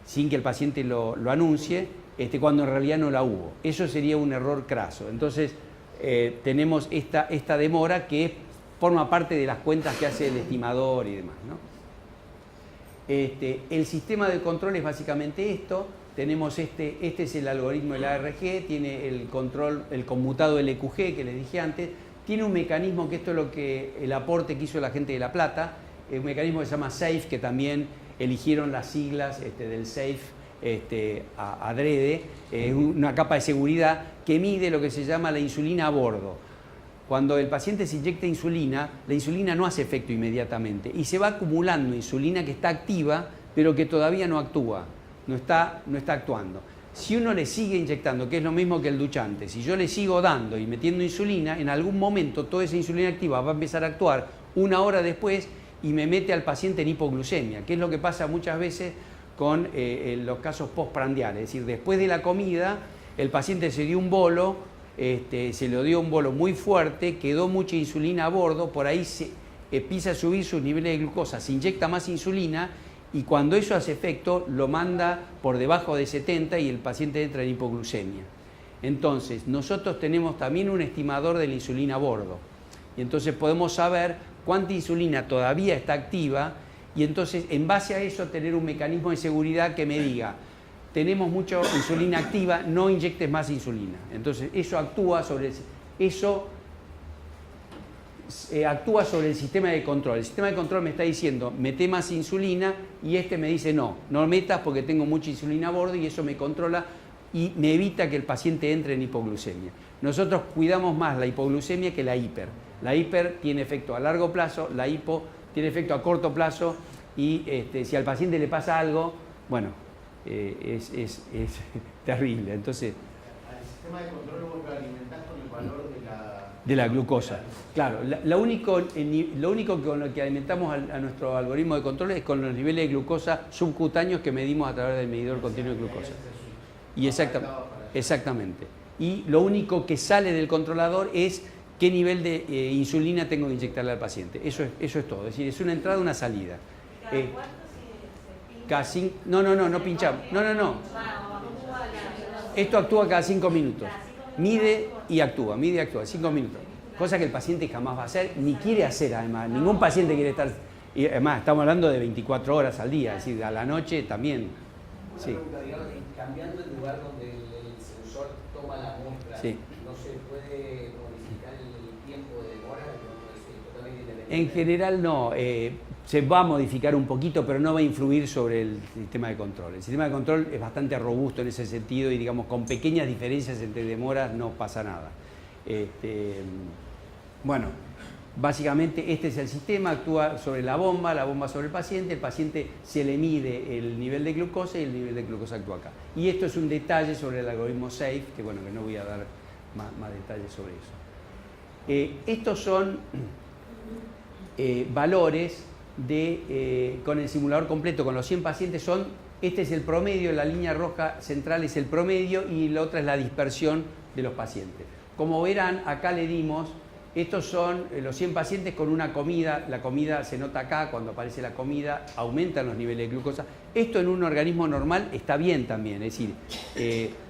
sin que el paciente lo anuncie, cuando en realidad no la hubo. Eso sería un error craso. Entonces, tenemos esta demora que forma parte de las cuentas que hace el estimador y demás, ¿no? El sistema de control es básicamente esto. Tenemos este es el algoritmo del ARG, tiene el control, el conmutado LQG que les dije antes, tiene un mecanismo que esto es lo que el aporte que hizo la gente de La Plata, un mecanismo que se llama SAFE, que también eligieron las siglas del SAFE adrede, una capa de seguridad que mide lo que se llama la insulina a bordo. Cuando el paciente se inyecta insulina, la insulina no hace efecto inmediatamente y se va acumulando insulina que está activa, pero que todavía no actúa, no está actuando. Si uno le sigue inyectando, que es lo mismo que el duchante, si yo le sigo dando y metiendo insulina, en algún momento toda esa insulina activa va a empezar a actuar una hora después y me mete al paciente en hipoglucemia, que es lo que pasa muchas veces con los casos postprandiales. Es decir, después de la comida, el paciente se dio un bolo, se le dio un bolo muy fuerte, quedó mucha insulina a bordo, por ahí se empieza a subir sus niveles de glucosa, se inyecta más insulina y cuando eso hace efecto lo manda por debajo de 70 y el paciente entra en hipoglucemia. Entonces, nosotros tenemos también un estimador de la insulina a bordo y entonces podemos saber cuánta insulina todavía está activa y entonces en base a eso tener un mecanismo de seguridad que me diga tenemos mucha insulina activa, no inyectes más insulina. Entonces eso actúa sobre eso actúa sobre el sistema de control. El sistema de control me está diciendo, mete más insulina, y este me dice, no metas porque tengo mucha insulina a bordo, y eso me controla y me evita que el paciente entre en hipoglucemia. Nosotros cuidamos más la hipoglucemia que la hiper. La hiper tiene efecto a largo plazo, la hipo tiene efecto a corto plazo, y si al paciente le pasa algo, bueno, es terrible. Entonces, al sistema de control vos lo alimentás con el valor de la glucosa. Claro, lo único con lo que alimentamos a nuestro algoritmo de control es con los niveles de glucosa subcutáneos que medimos a través del medidor continuo de glucosa. Y exactamente. Y lo único que sale del controlador es qué nivel de insulina tengo que inyectarle al paciente. Eso es todo. Es decir, es una entrada y una salida. ¿Cada cuánto se pincha? Cada no pinchamos. No. Esto actúa cada 5 minutos. Mide y actúa, 5 minutos. Cosa que el paciente jamás va a hacer, ni quiere hacer además. Ningún paciente quiere estar... Y además, estamos hablando de 24 horas al día, es decir, a la noche también. Una Sí. pregunta, digamos, cambiando el lugar donde el sensor toma la muestra, Sí. ¿no se puede modificar el tiempo de demora? ¿No es totalmente independiente? En general no, se va a modificar un poquito, pero no va a influir sobre el sistema de control. El sistema de control es bastante robusto en ese sentido y, digamos, con pequeñas diferencias entre demoras no pasa nada. Bueno, básicamente este es el sistema, actúa sobre la bomba sobre el paciente se le mide el nivel de glucosa y el nivel de glucosa actúa acá. Y esto es un detalle sobre el algoritmo SAFE, que bueno, que no voy a dar más detalles sobre eso. Estos son valores con el simulador completo, con los 100 pacientes este es el promedio, la línea roja central es el promedio y la otra es la dispersión de los pacientes. Como verán, acá le dimos, estos son los 100 pacientes con una comida, la comida se nota acá, cuando aparece la comida aumentan los niveles de glucosa. Esto en un organismo normal está bien también, es decir,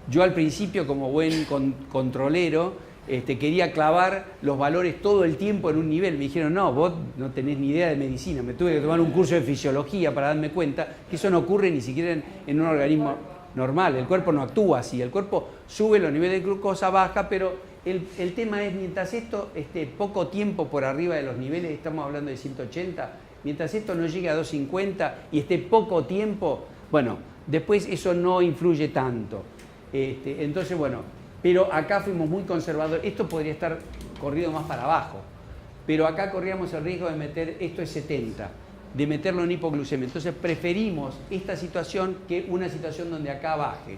yo al principio como buen controlero, quería clavar los valores todo el tiempo en un nivel. Me dijeron, no, vos no tenés ni idea de medicina. Me tuve que tomar un curso de fisiología para darme cuenta que eso no ocurre ni siquiera en un organismo normal. El cuerpo no actúa así. El cuerpo sube los niveles de glucosa, baja, pero el tema es, mientras esto esté poco tiempo por arriba de los niveles, estamos hablando de 180, mientras esto no llegue a 250 y esté poco tiempo, bueno, después eso no influye tanto. Entonces, bueno, pero acá fuimos muy conservadores. Esto podría estar corrido más para abajo, pero acá corríamos el riesgo de meter, esto es 70, de meterlo en hipoglucemia. Entonces preferimos esta situación que una situación donde acá baje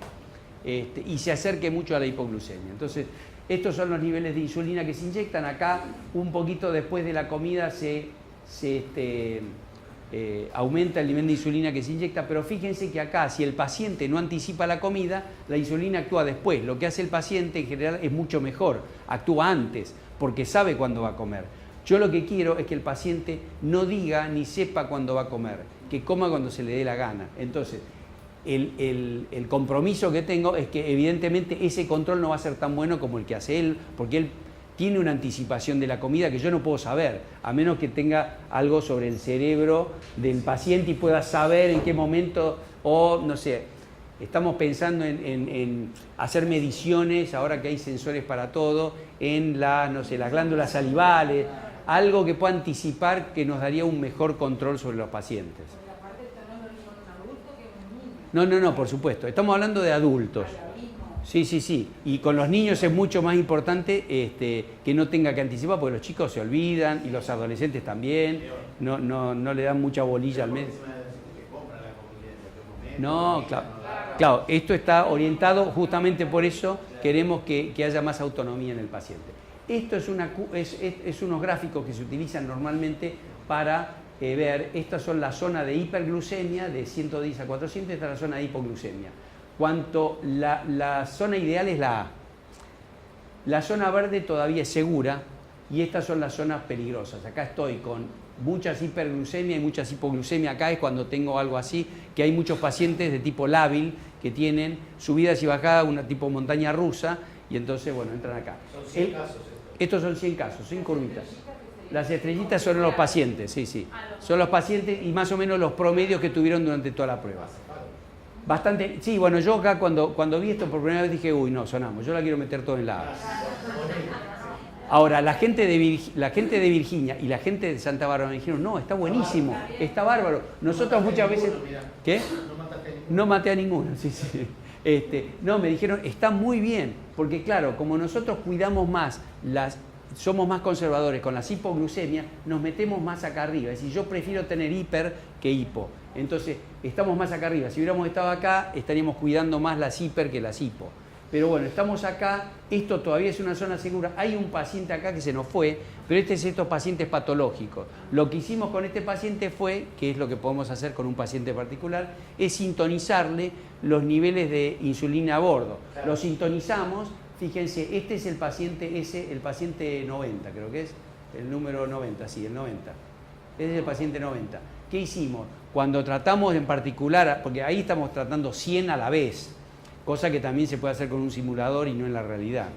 y se acerque mucho a la hipoglucemia. Entonces, estos son los niveles de insulina que se inyectan. Acá, un poquito después de la comida, aumenta el nivel de insulina que se inyecta, pero fíjense que acá, si el paciente no anticipa la comida, la insulina actúa después. Lo que hace el paciente en general es mucho mejor, actúa antes, porque sabe cuándo va a comer. Yo lo que quiero es que el paciente no diga ni sepa cuándo va a comer, que coma cuando se le dé la gana. Entonces, el compromiso que tengo es que evidentemente ese control no va a ser tan bueno como el que hace él, porque él tiene una anticipación de la comida que yo no puedo saber, a menos que tenga algo sobre el cerebro del paciente y pueda saber en qué momento, o no sé, estamos pensando en hacer mediciones, ahora que hay sensores para todo, en las glándulas salivales, algo que pueda anticipar que nos daría un mejor control sobre los pacientes. No, por supuesto. Estamos hablando de adultos. Sí. Y con los niños es mucho más importante que no tenga que anticipar, porque los chicos se olvidan y los adolescentes también. No le dan mucha bolilla al mes. No, claro. Esto está orientado, justamente por eso queremos que haya más autonomía en el paciente. Esto es unos gráficos que se utilizan normalmente para ver, estas son la zona de hiperglucemia de 110 a 400, esta es la zona de hipoglucemia. La zona ideal es la A. La zona verde todavía es segura y estas son las zonas peligrosas. Acá estoy con muchas hiperglucemia y muchas hipoglucemia. Acá es cuando tengo algo así, que hay muchos pacientes de tipo lábil que tienen subidas y bajadas, una tipo montaña rusa, y entonces, bueno, entran acá. Son 100 casos. Estos son 100 casos, 100 curvitas. Las estrellitas son los pacientes, sí. Son los pacientes y más o menos los promedios que tuvieron durante toda la prueba. Bastante, sí, bueno, yo acá cuando vi esto por primera vez dije, uy, no, sonamos, yo la quiero meter todo en la A. Ahora, la gente de Virginia y la gente de Santa Bárbara me dijeron, no, está buenísimo, está bárbaro. Nosotros muchas veces... ¿Qué? No maté a ninguno, sí, sí. No, me dijeron, está muy bien, porque claro, como nosotros cuidamos más, somos más conservadores con las hipoglucemias, nos metemos más acá arriba. Es decir, yo prefiero tener hiper que hipo. Entonces, estamos más acá arriba. Si hubiéramos estado acá, estaríamos cuidando más las hiper que las hipo. Pero bueno, estamos acá, esto todavía es una zona segura. Hay un paciente acá que se nos fue, pero este es estos pacientes patológicos. Lo que hicimos con este paciente fue, que es lo que podemos hacer con un paciente particular, es sintonizarle los niveles de insulina a bordo. Lo sintonizamos, fíjense, este es el paciente el paciente 90, creo que es el número 90, sí, el 90. Este es el paciente 90. ¿Qué hicimos? Cuando tratamos en particular, porque ahí estamos tratando 100 a la vez, cosa que también se puede hacer con un simulador y no en la realidad.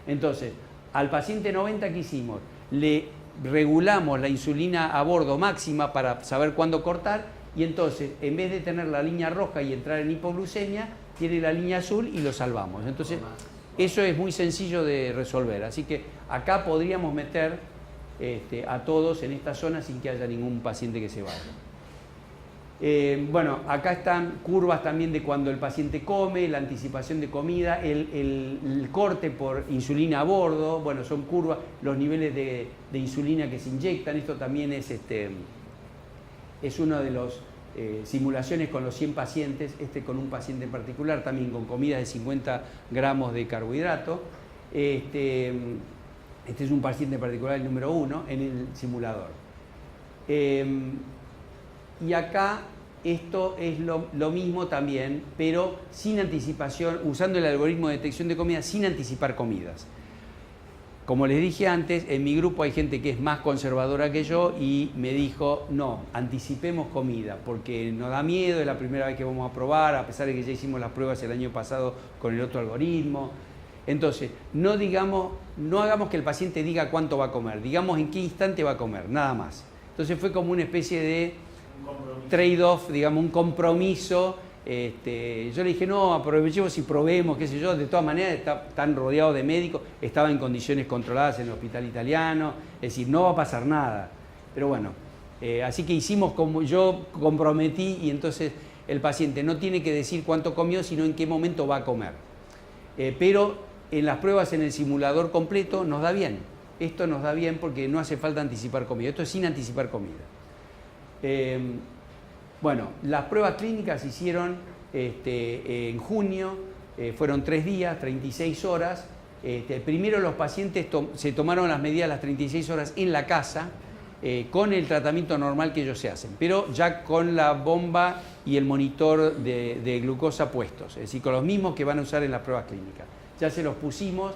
Entonces, al paciente 90, ¿qué hicimos? Le regulamos la insulina a bordo máxima para saber cuándo cortar y entonces, en vez de tener la línea roja y entrar en hipoglucemia, tiene la línea azul y lo salvamos. Entonces, eso es muy sencillo de resolver. Así que acá podríamos meter a todos en esta zona sin que haya ningún paciente que se vaya. Bueno, acá están curvas también de cuando el paciente come, la anticipación de comida, el corte por insulina a bordo, bueno, son curvas, los niveles de insulina que se inyectan, esto también es uno de los simulaciones con los 100 pacientes, con un paciente en particular, también con comidas de 50 gramos de carbohidrato. Este es un paciente en particular, el número 1, en el simulador. Y acá esto es lo mismo también, pero sin anticipación, usando el algoritmo de detección de comida sin anticipar comidas. Como les dije antes, en mi grupo hay gente que es más conservadora que yo y me dijo, no, anticipemos comida, porque nos da miedo, es la primera vez que vamos a probar, a pesar de que ya hicimos las pruebas el año pasado con el otro algoritmo. Entonces, no hagamos que el paciente diga cuánto va a comer, digamos en qué instante va a comer, nada más. Entonces fue como una especie de trade-off, digamos, un compromiso. Yo le dije, no, aprovechemos y probemos, qué sé yo, de todas maneras están rodeados de médicos, estaba en condiciones controladas en el hospital italiano, es decir, no va a pasar nada. Pero bueno, así que hicimos como yo comprometí y entonces el paciente no tiene que decir cuánto comió, sino en qué momento va a comer. Pero en las pruebas en el simulador completo nos da bien. Esto nos da bien porque no hace falta anticipar comida, esto es sin anticipar comida. Bueno, las pruebas clínicas se hicieron en junio, fueron 3 días, 36 horas. Primero los pacientes se tomaron las medidas las 36 horas en la casa con el tratamiento normal que ellos se hacen, pero ya con la bomba y el monitor de glucosa puestos, es decir, con los mismos que van a usar en las pruebas clínicas. Ya se los pusimos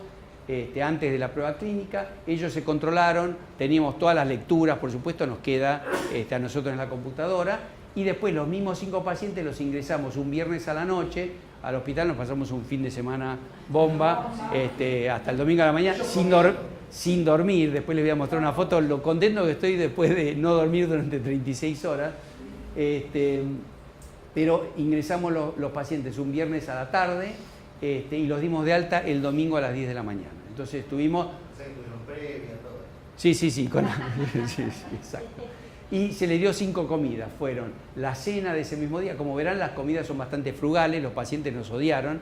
antes de la prueba clínica, ellos se controlaron, teníamos todas las lecturas, por supuesto, nos queda a nosotros en la computadora, y después los mismos 5 pacientes los ingresamos un viernes a la noche al hospital, nos pasamos un fin de semana bomba, hasta el domingo a la mañana, sin dormir. Después les voy a mostrar una foto, lo contento que estoy después de no dormir durante 36 horas. Pero ingresamos los pacientes un viernes a la tarde y los dimos de alta el domingo a las 10 de la mañana. Entonces estuvimos... Sí, exacto. Y se le dio 5 comidas, fueron la cena de ese mismo día. Como verán, las comidas son bastante frugales, los pacientes nos odiaron.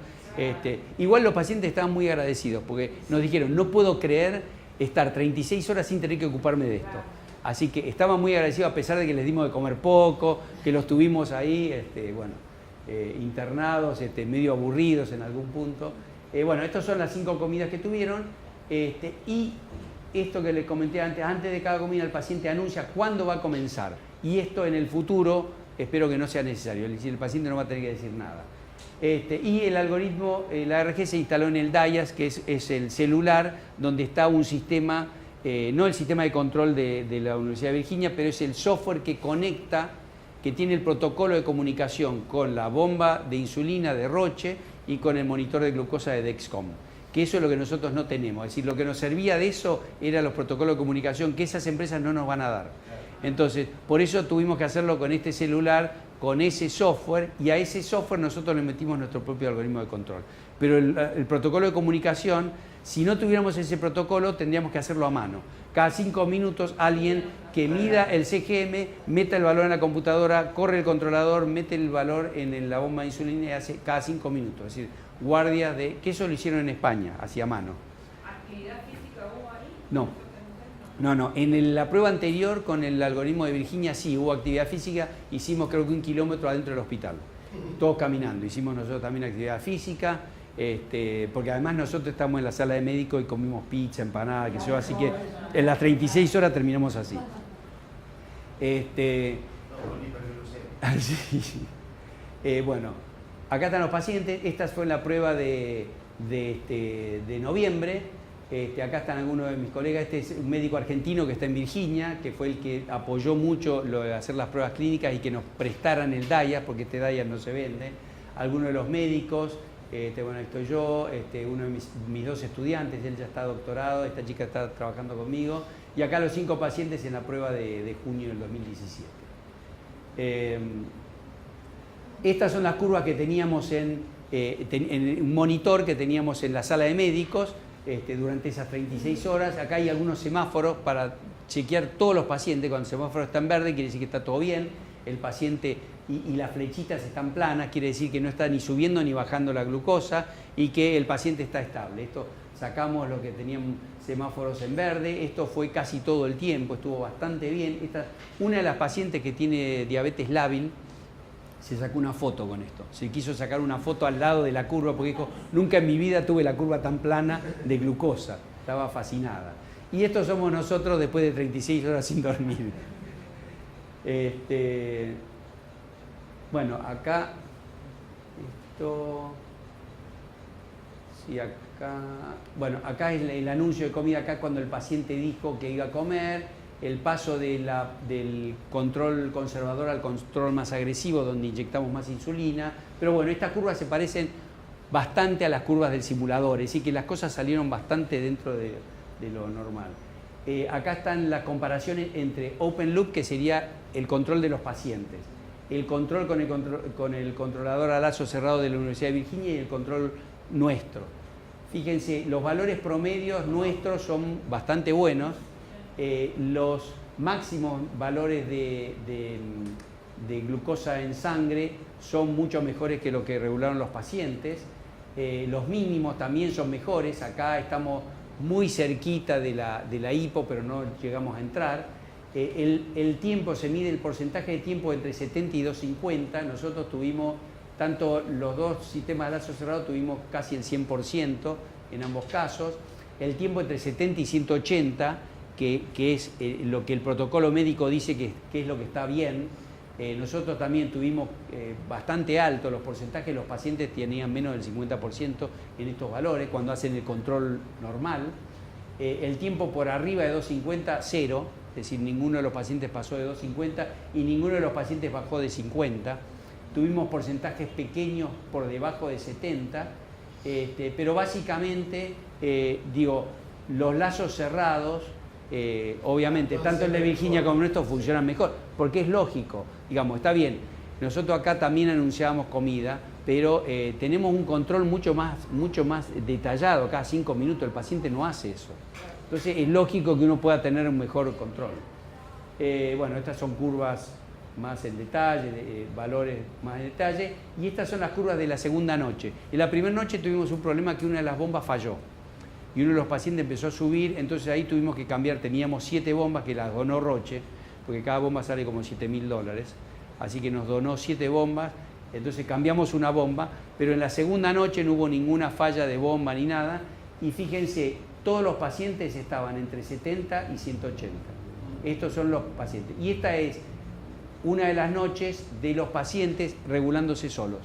Igual los pacientes estaban muy agradecidos porque nos dijeron, no puedo creer estar 36 horas sin tener que ocuparme de esto. Así que estaban muy agradecidos a pesar de que les dimos de comer poco, que los tuvimos ahí, internados, medio aburridos en algún punto. Bueno, estas son las 5 comidas que tuvieron y esto que les comenté antes de cada comida el paciente anuncia cuándo va a comenzar. Y esto en el futuro espero que no sea necesario, es decir, el paciente no va a tener que decir nada. Y el algoritmo, la ARG se instaló en el DIAS, que es el celular, donde está un sistema, no el sistema de control de la Universidad de Virginia, pero es el software que conecta, que tiene el protocolo de comunicación con la bomba de insulina de Roche y con el monitor de glucosa de Dexcom. Que eso es lo que nosotros no tenemos. Es decir, lo que nos servía de eso eran los protocolos de comunicación que esas empresas no nos van a dar. Entonces, por eso tuvimos que hacerlo con este celular con ese software y a ese software nosotros le metimos nuestro propio algoritmo de control. Pero el protocolo de comunicación, si no tuviéramos ese protocolo, tendríamos que hacerlo a mano. Cada 5 minutos alguien que mida el CGM, meta el valor en la computadora, corre el controlador, mete el valor en la bomba de insulina y hace cada 5 minutos. Es decir, guardias de... que eso lo hicieron en España, hacia mano. ¿Actividad física hubo ahí? No. No. En la prueba anterior con el algoritmo de Virginia sí hubo actividad física. Hicimos creo que 1 kilómetro adentro del hospital. Todos caminando. Hicimos nosotros también actividad física. Porque además nosotros estamos en la sala de médico y comimos pizza, empanada, que yo, así que en las 36 horas terminamos así. Bueno, acá están los pacientes. Esta fue la prueba de noviembre. Acá están algunos de mis colegas. Este es un médico argentino que está en Virginia, que fue el que apoyó mucho lo de hacer las pruebas clínicas y que nos prestaran el DIAS, porque este DIAS no se vende. Algunos de los médicos. Bueno, estoy yo, uno de mis 2 estudiantes, él ya está doctorado, esta chica está trabajando conmigo, y acá los 5 pacientes en la prueba de junio del 2017. Estas son las curvas que teníamos en un monitor que teníamos en la sala de médicos durante esas 36 horas. Acá hay algunos semáforos para chequear todos los pacientes. Cuando el semáforo está en verde quiere decir que está todo bien, el paciente... Y las flechitas están planas, quiere decir que no está ni subiendo ni bajando la glucosa y que el paciente está estable. Esto sacamos lo que tenían semáforos en verde, esto fue casi todo el tiempo, estuvo bastante bien. Una de las pacientes que tiene diabetes lábil se sacó una foto con esto, se quiso sacar una foto al lado de la curva porque dijo, nunca en mi vida tuve la curva tan plana de glucosa, estaba fascinada. Y estos somos nosotros después de 36 horas sin dormir. Bueno, acá, sí, acá, bueno, acá es el anuncio de comida, acá cuando el paciente dijo que iba a comer, el paso del control conservador al control más agresivo, donde inyectamos más insulina, pero bueno, estas curvas se parecen bastante a las curvas del simulador, es decir, que las cosas salieron bastante dentro de lo normal. Acá están las comparaciones entre Open Loop, que sería el control de los pacientes, el control con el controlador a lazo cerrado de la Universidad de Virginia y el control nuestro. Fíjense, los valores promedios nuestros son bastante buenos. Los máximos valores de glucosa en sangre son mucho mejores que lo que regularon los pacientes. Los mínimos también son mejores. Acá estamos muy cerquita de la hipo, pero no llegamos a entrar. El tiempo, se mide el porcentaje de tiempo entre 70 y 250. Nosotros tuvimos, tanto los 2 sistemas de lazo cerrado, tuvimos casi el 100% en ambos casos. El tiempo entre 70 y 180, que es lo que el protocolo médico dice que es lo que está bien. Nosotros también tuvimos bastante alto los porcentajes, los pacientes tenían menos del 50% en estos valores cuando hacen el control normal. El tiempo por arriba de 250, 0. Es decir, ninguno de los pacientes pasó de 250 y ninguno de los pacientes bajó de 50. Tuvimos porcentajes pequeños por debajo de 70, pero básicamente, los lazos cerrados, obviamente, tanto el de Virginia como el nuestro funcionan mejor, porque es lógico, digamos, está bien. Nosotros acá también anunciábamos comida, pero tenemos un control mucho más detallado, cada 5 minutos, el paciente no hace eso. Entonces es lógico que uno pueda tener un mejor control. Bueno, estas son curvas más en detalle, valores más en detalle, y estas son las curvas de la segunda noche. En la primera noche tuvimos un problema que una de las bombas falló, y uno de los pacientes empezó a subir, entonces ahí tuvimos que cambiar, teníamos 7 bombas que las donó Roche, porque cada bomba sale como $7.000, así que nos donó 7 bombas, entonces cambiamos una bomba, pero en la segunda noche no hubo ninguna falla de bomba ni nada, y fíjense, todos los pacientes estaban entre 70 y 180. Estos son los pacientes. Y esta es una de las noches de los pacientes regulándose solos.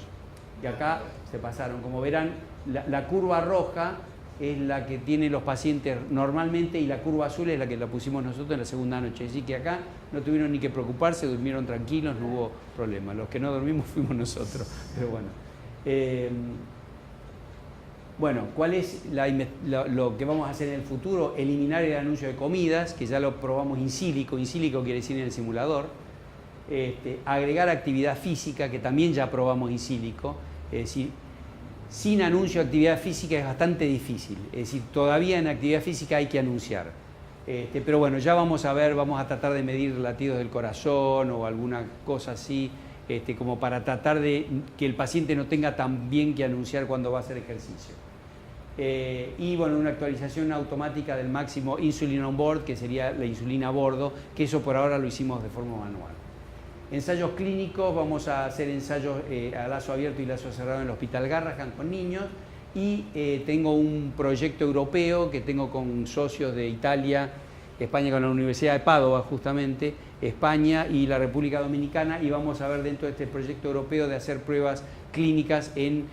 Y acá se pasaron. Como verán, la curva roja es la que tienen los pacientes normalmente y la curva azul es la que la pusimos nosotros en la segunda noche. Así que acá no tuvieron ni que preocuparse, durmieron tranquilos, no hubo problema. Los que no dormimos fuimos nosotros. Pero bueno. Bueno, ¿cuál es lo que vamos a hacer en el futuro? Eliminar el anuncio de comidas, que ya lo probamos in silico. In silico quiere decir en el simulador. agregar actividad física, que también ya probamos in silico, es decir, sin anuncio de actividad física es bastante difícil, es decir, todavía en actividad física hay que anunciar. Pero bueno, ya vamos a ver, vamos a tratar de medir latidos del corazón o alguna cosa así, como para tratar de que el paciente no tenga tan bien que anunciar cuando va a hacer ejercicio. Y bueno, una actualización automática del máximo insulin on board, que sería la insulina a bordo, que eso por ahora lo hicimos de forma manual. Ensayos clínicos, vamos a hacer ensayos a lazo abierto y lazo cerrado en el Hospital Garrahan con niños, y tengo un proyecto europeo que tengo con socios de Italia, España, con la Universidad de Padova justamente, España y la República Dominicana, y vamos a ver dentro de este proyecto europeo de hacer pruebas clínicas en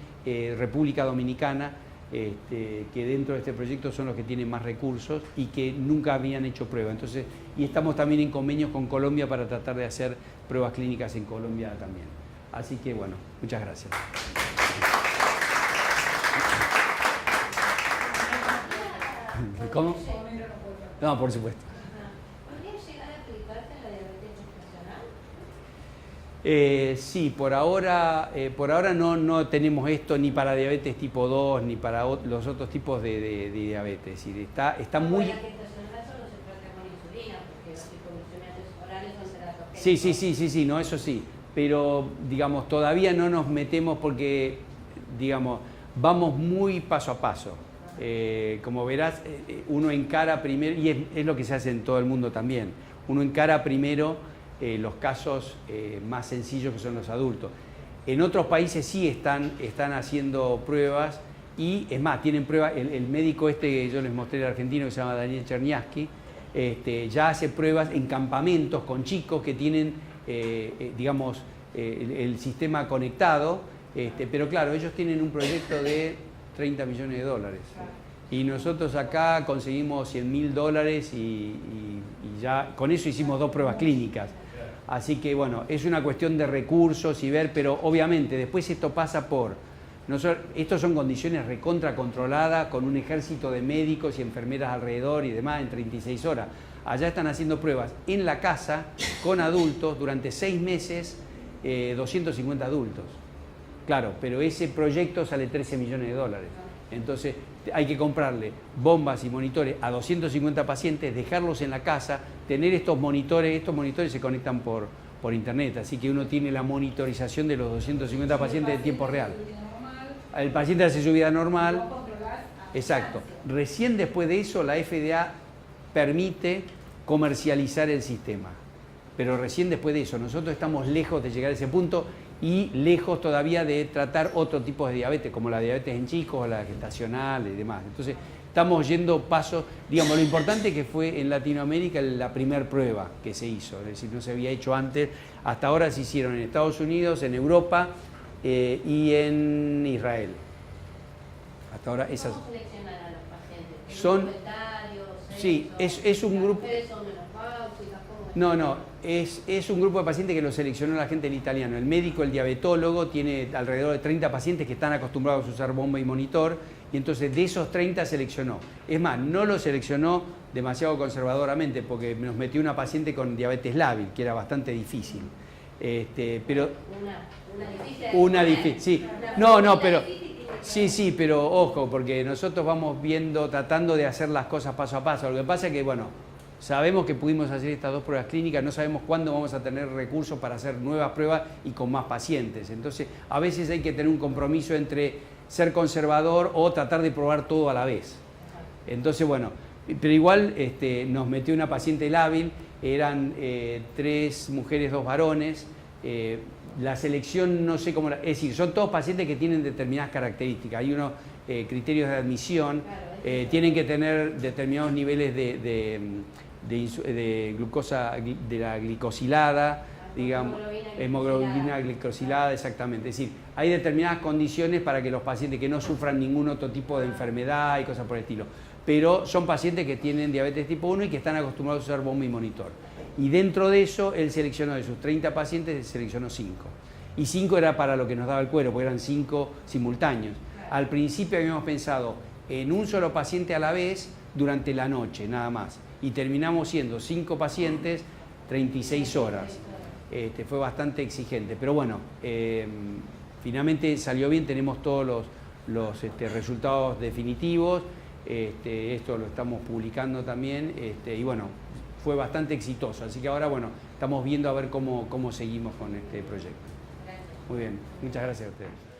República Dominicana, que dentro de este proyecto son los que tienen más recursos y que nunca habían hecho pruebas. Entonces, y estamos también en convenios con Colombia para tratar de hacer pruebas clínicas en Colombia también. Así que bueno, muchas gracias. ¿Cómo? No, por supuesto. ¿Podría llegar a aplicarse en la diabetes gestacional? Sí, por ahora no tenemos esto ni para diabetes tipo 2 ni para los otros tipos de diabetes. Es decir, está muy... La gestacional solo se trata con insulina, porque los hipoglucemiantes orales son teratogénicos. Sí, no, eso sí. Pero, digamos, todavía no nos metemos porque, digamos, vamos muy paso a paso. Como verás, uno encara primero, y es lo que se hace en todo el mundo también, uno encara primero los casos más sencillos, que son los adultos. En otros países sí están haciendo pruebas, y es más, tienen pruebas, el médico que yo les mostré, el argentino, que se llama Daniel Cherniaski, ya hace pruebas en campamentos con chicos que tienen, digamos, el sistema conectado, pero claro, ellos tienen un proyecto de $30 millones. Y nosotros acá conseguimos $100.000 y ya con eso hicimos 2 pruebas clínicas. Así que bueno, es una cuestión de recursos y ver, pero obviamente después esto pasa por... Estos son condiciones recontra controladas, con un ejército de médicos y enfermeras alrededor y demás en 36 horas. Allá están haciendo pruebas en la casa con adultos durante 6 meses, 250 adultos. Claro, pero ese proyecto sale $13 millones. Entonces hay que comprarle bombas y monitores a 250 pacientes, dejarlos en la casa, tener estos monitores se conectan por internet, así que uno tiene la monitorización de los 250 pacientes de tiempo real. El paciente hace su vida normal. Exacto. Recién después de eso la FDA permite comercializar el sistema. Pero recién después de eso, nosotros estamos lejos de llegar a ese punto y lejos todavía de tratar otro tipo de diabetes, como la diabetes en chicos, la gestacional y demás. Entonces, estamos yendo pasos, digamos, lo importante que fue en Latinoamérica la primera prueba que se hizo, es decir, no se había hecho antes, hasta ahora se hicieron en Estados Unidos, en Europa y en Israel. Hasta ahora esas... ¿Cómo seleccionar a los pacientes? Son... Sí, es un grupo... No, es un grupo de pacientes que lo seleccionó la gente del italiano. El médico, el diabetólogo, tiene alrededor de 30 pacientes que están acostumbrados a usar bomba y monitor, y entonces de esos 30 seleccionó. Es más, no lo seleccionó demasiado conservadoramente, porque nos metió una paciente con diabetes lábil, que era bastante difícil. Pero una difícil, sí. No, pero... Sí, pero ojo, porque nosotros vamos viendo, tratando de hacer las cosas paso a paso. Lo que pasa es que, bueno, sabemos que pudimos hacer estas 2 pruebas clínicas, no sabemos cuándo vamos a tener recursos para hacer nuevas pruebas y con más pacientes. Entonces, a veces hay que tener un compromiso entre ser conservador o tratar de probar todo a la vez. Entonces, bueno, pero igual nos metió una paciente lábil, eran 3 mujeres, 2 varones. La selección no sé cómo... Es decir, son todos pacientes que tienen determinadas características. Hay unos criterios de admisión, tienen que tener determinados niveles de glucosa, de la glicosilada, digamos, hemoglobina glicosilada, exactamente. Es decir, hay determinadas condiciones para que los pacientes que no sufran ningún otro tipo de enfermedad y cosas por el estilo. Pero son pacientes que tienen diabetes tipo 1 y que están acostumbrados a usar bomba y monitor. Y dentro de eso, él seleccionó de sus 30 pacientes, seleccionó 5. Y 5 era para lo que nos daba el cuero, porque eran 5 simultáneos. Al principio habíamos pensado en un solo paciente a la vez durante la noche, nada más. Y terminamos siendo 5 pacientes, 36 horas. fue bastante exigente. Pero bueno, finalmente salió bien, tenemos todos los resultados definitivos. Esto lo estamos publicando también y bueno, fue bastante exitoso. Así que ahora, bueno, estamos viendo a ver cómo seguimos con este proyecto. Gracias. Muy bien, muchas gracias a ustedes.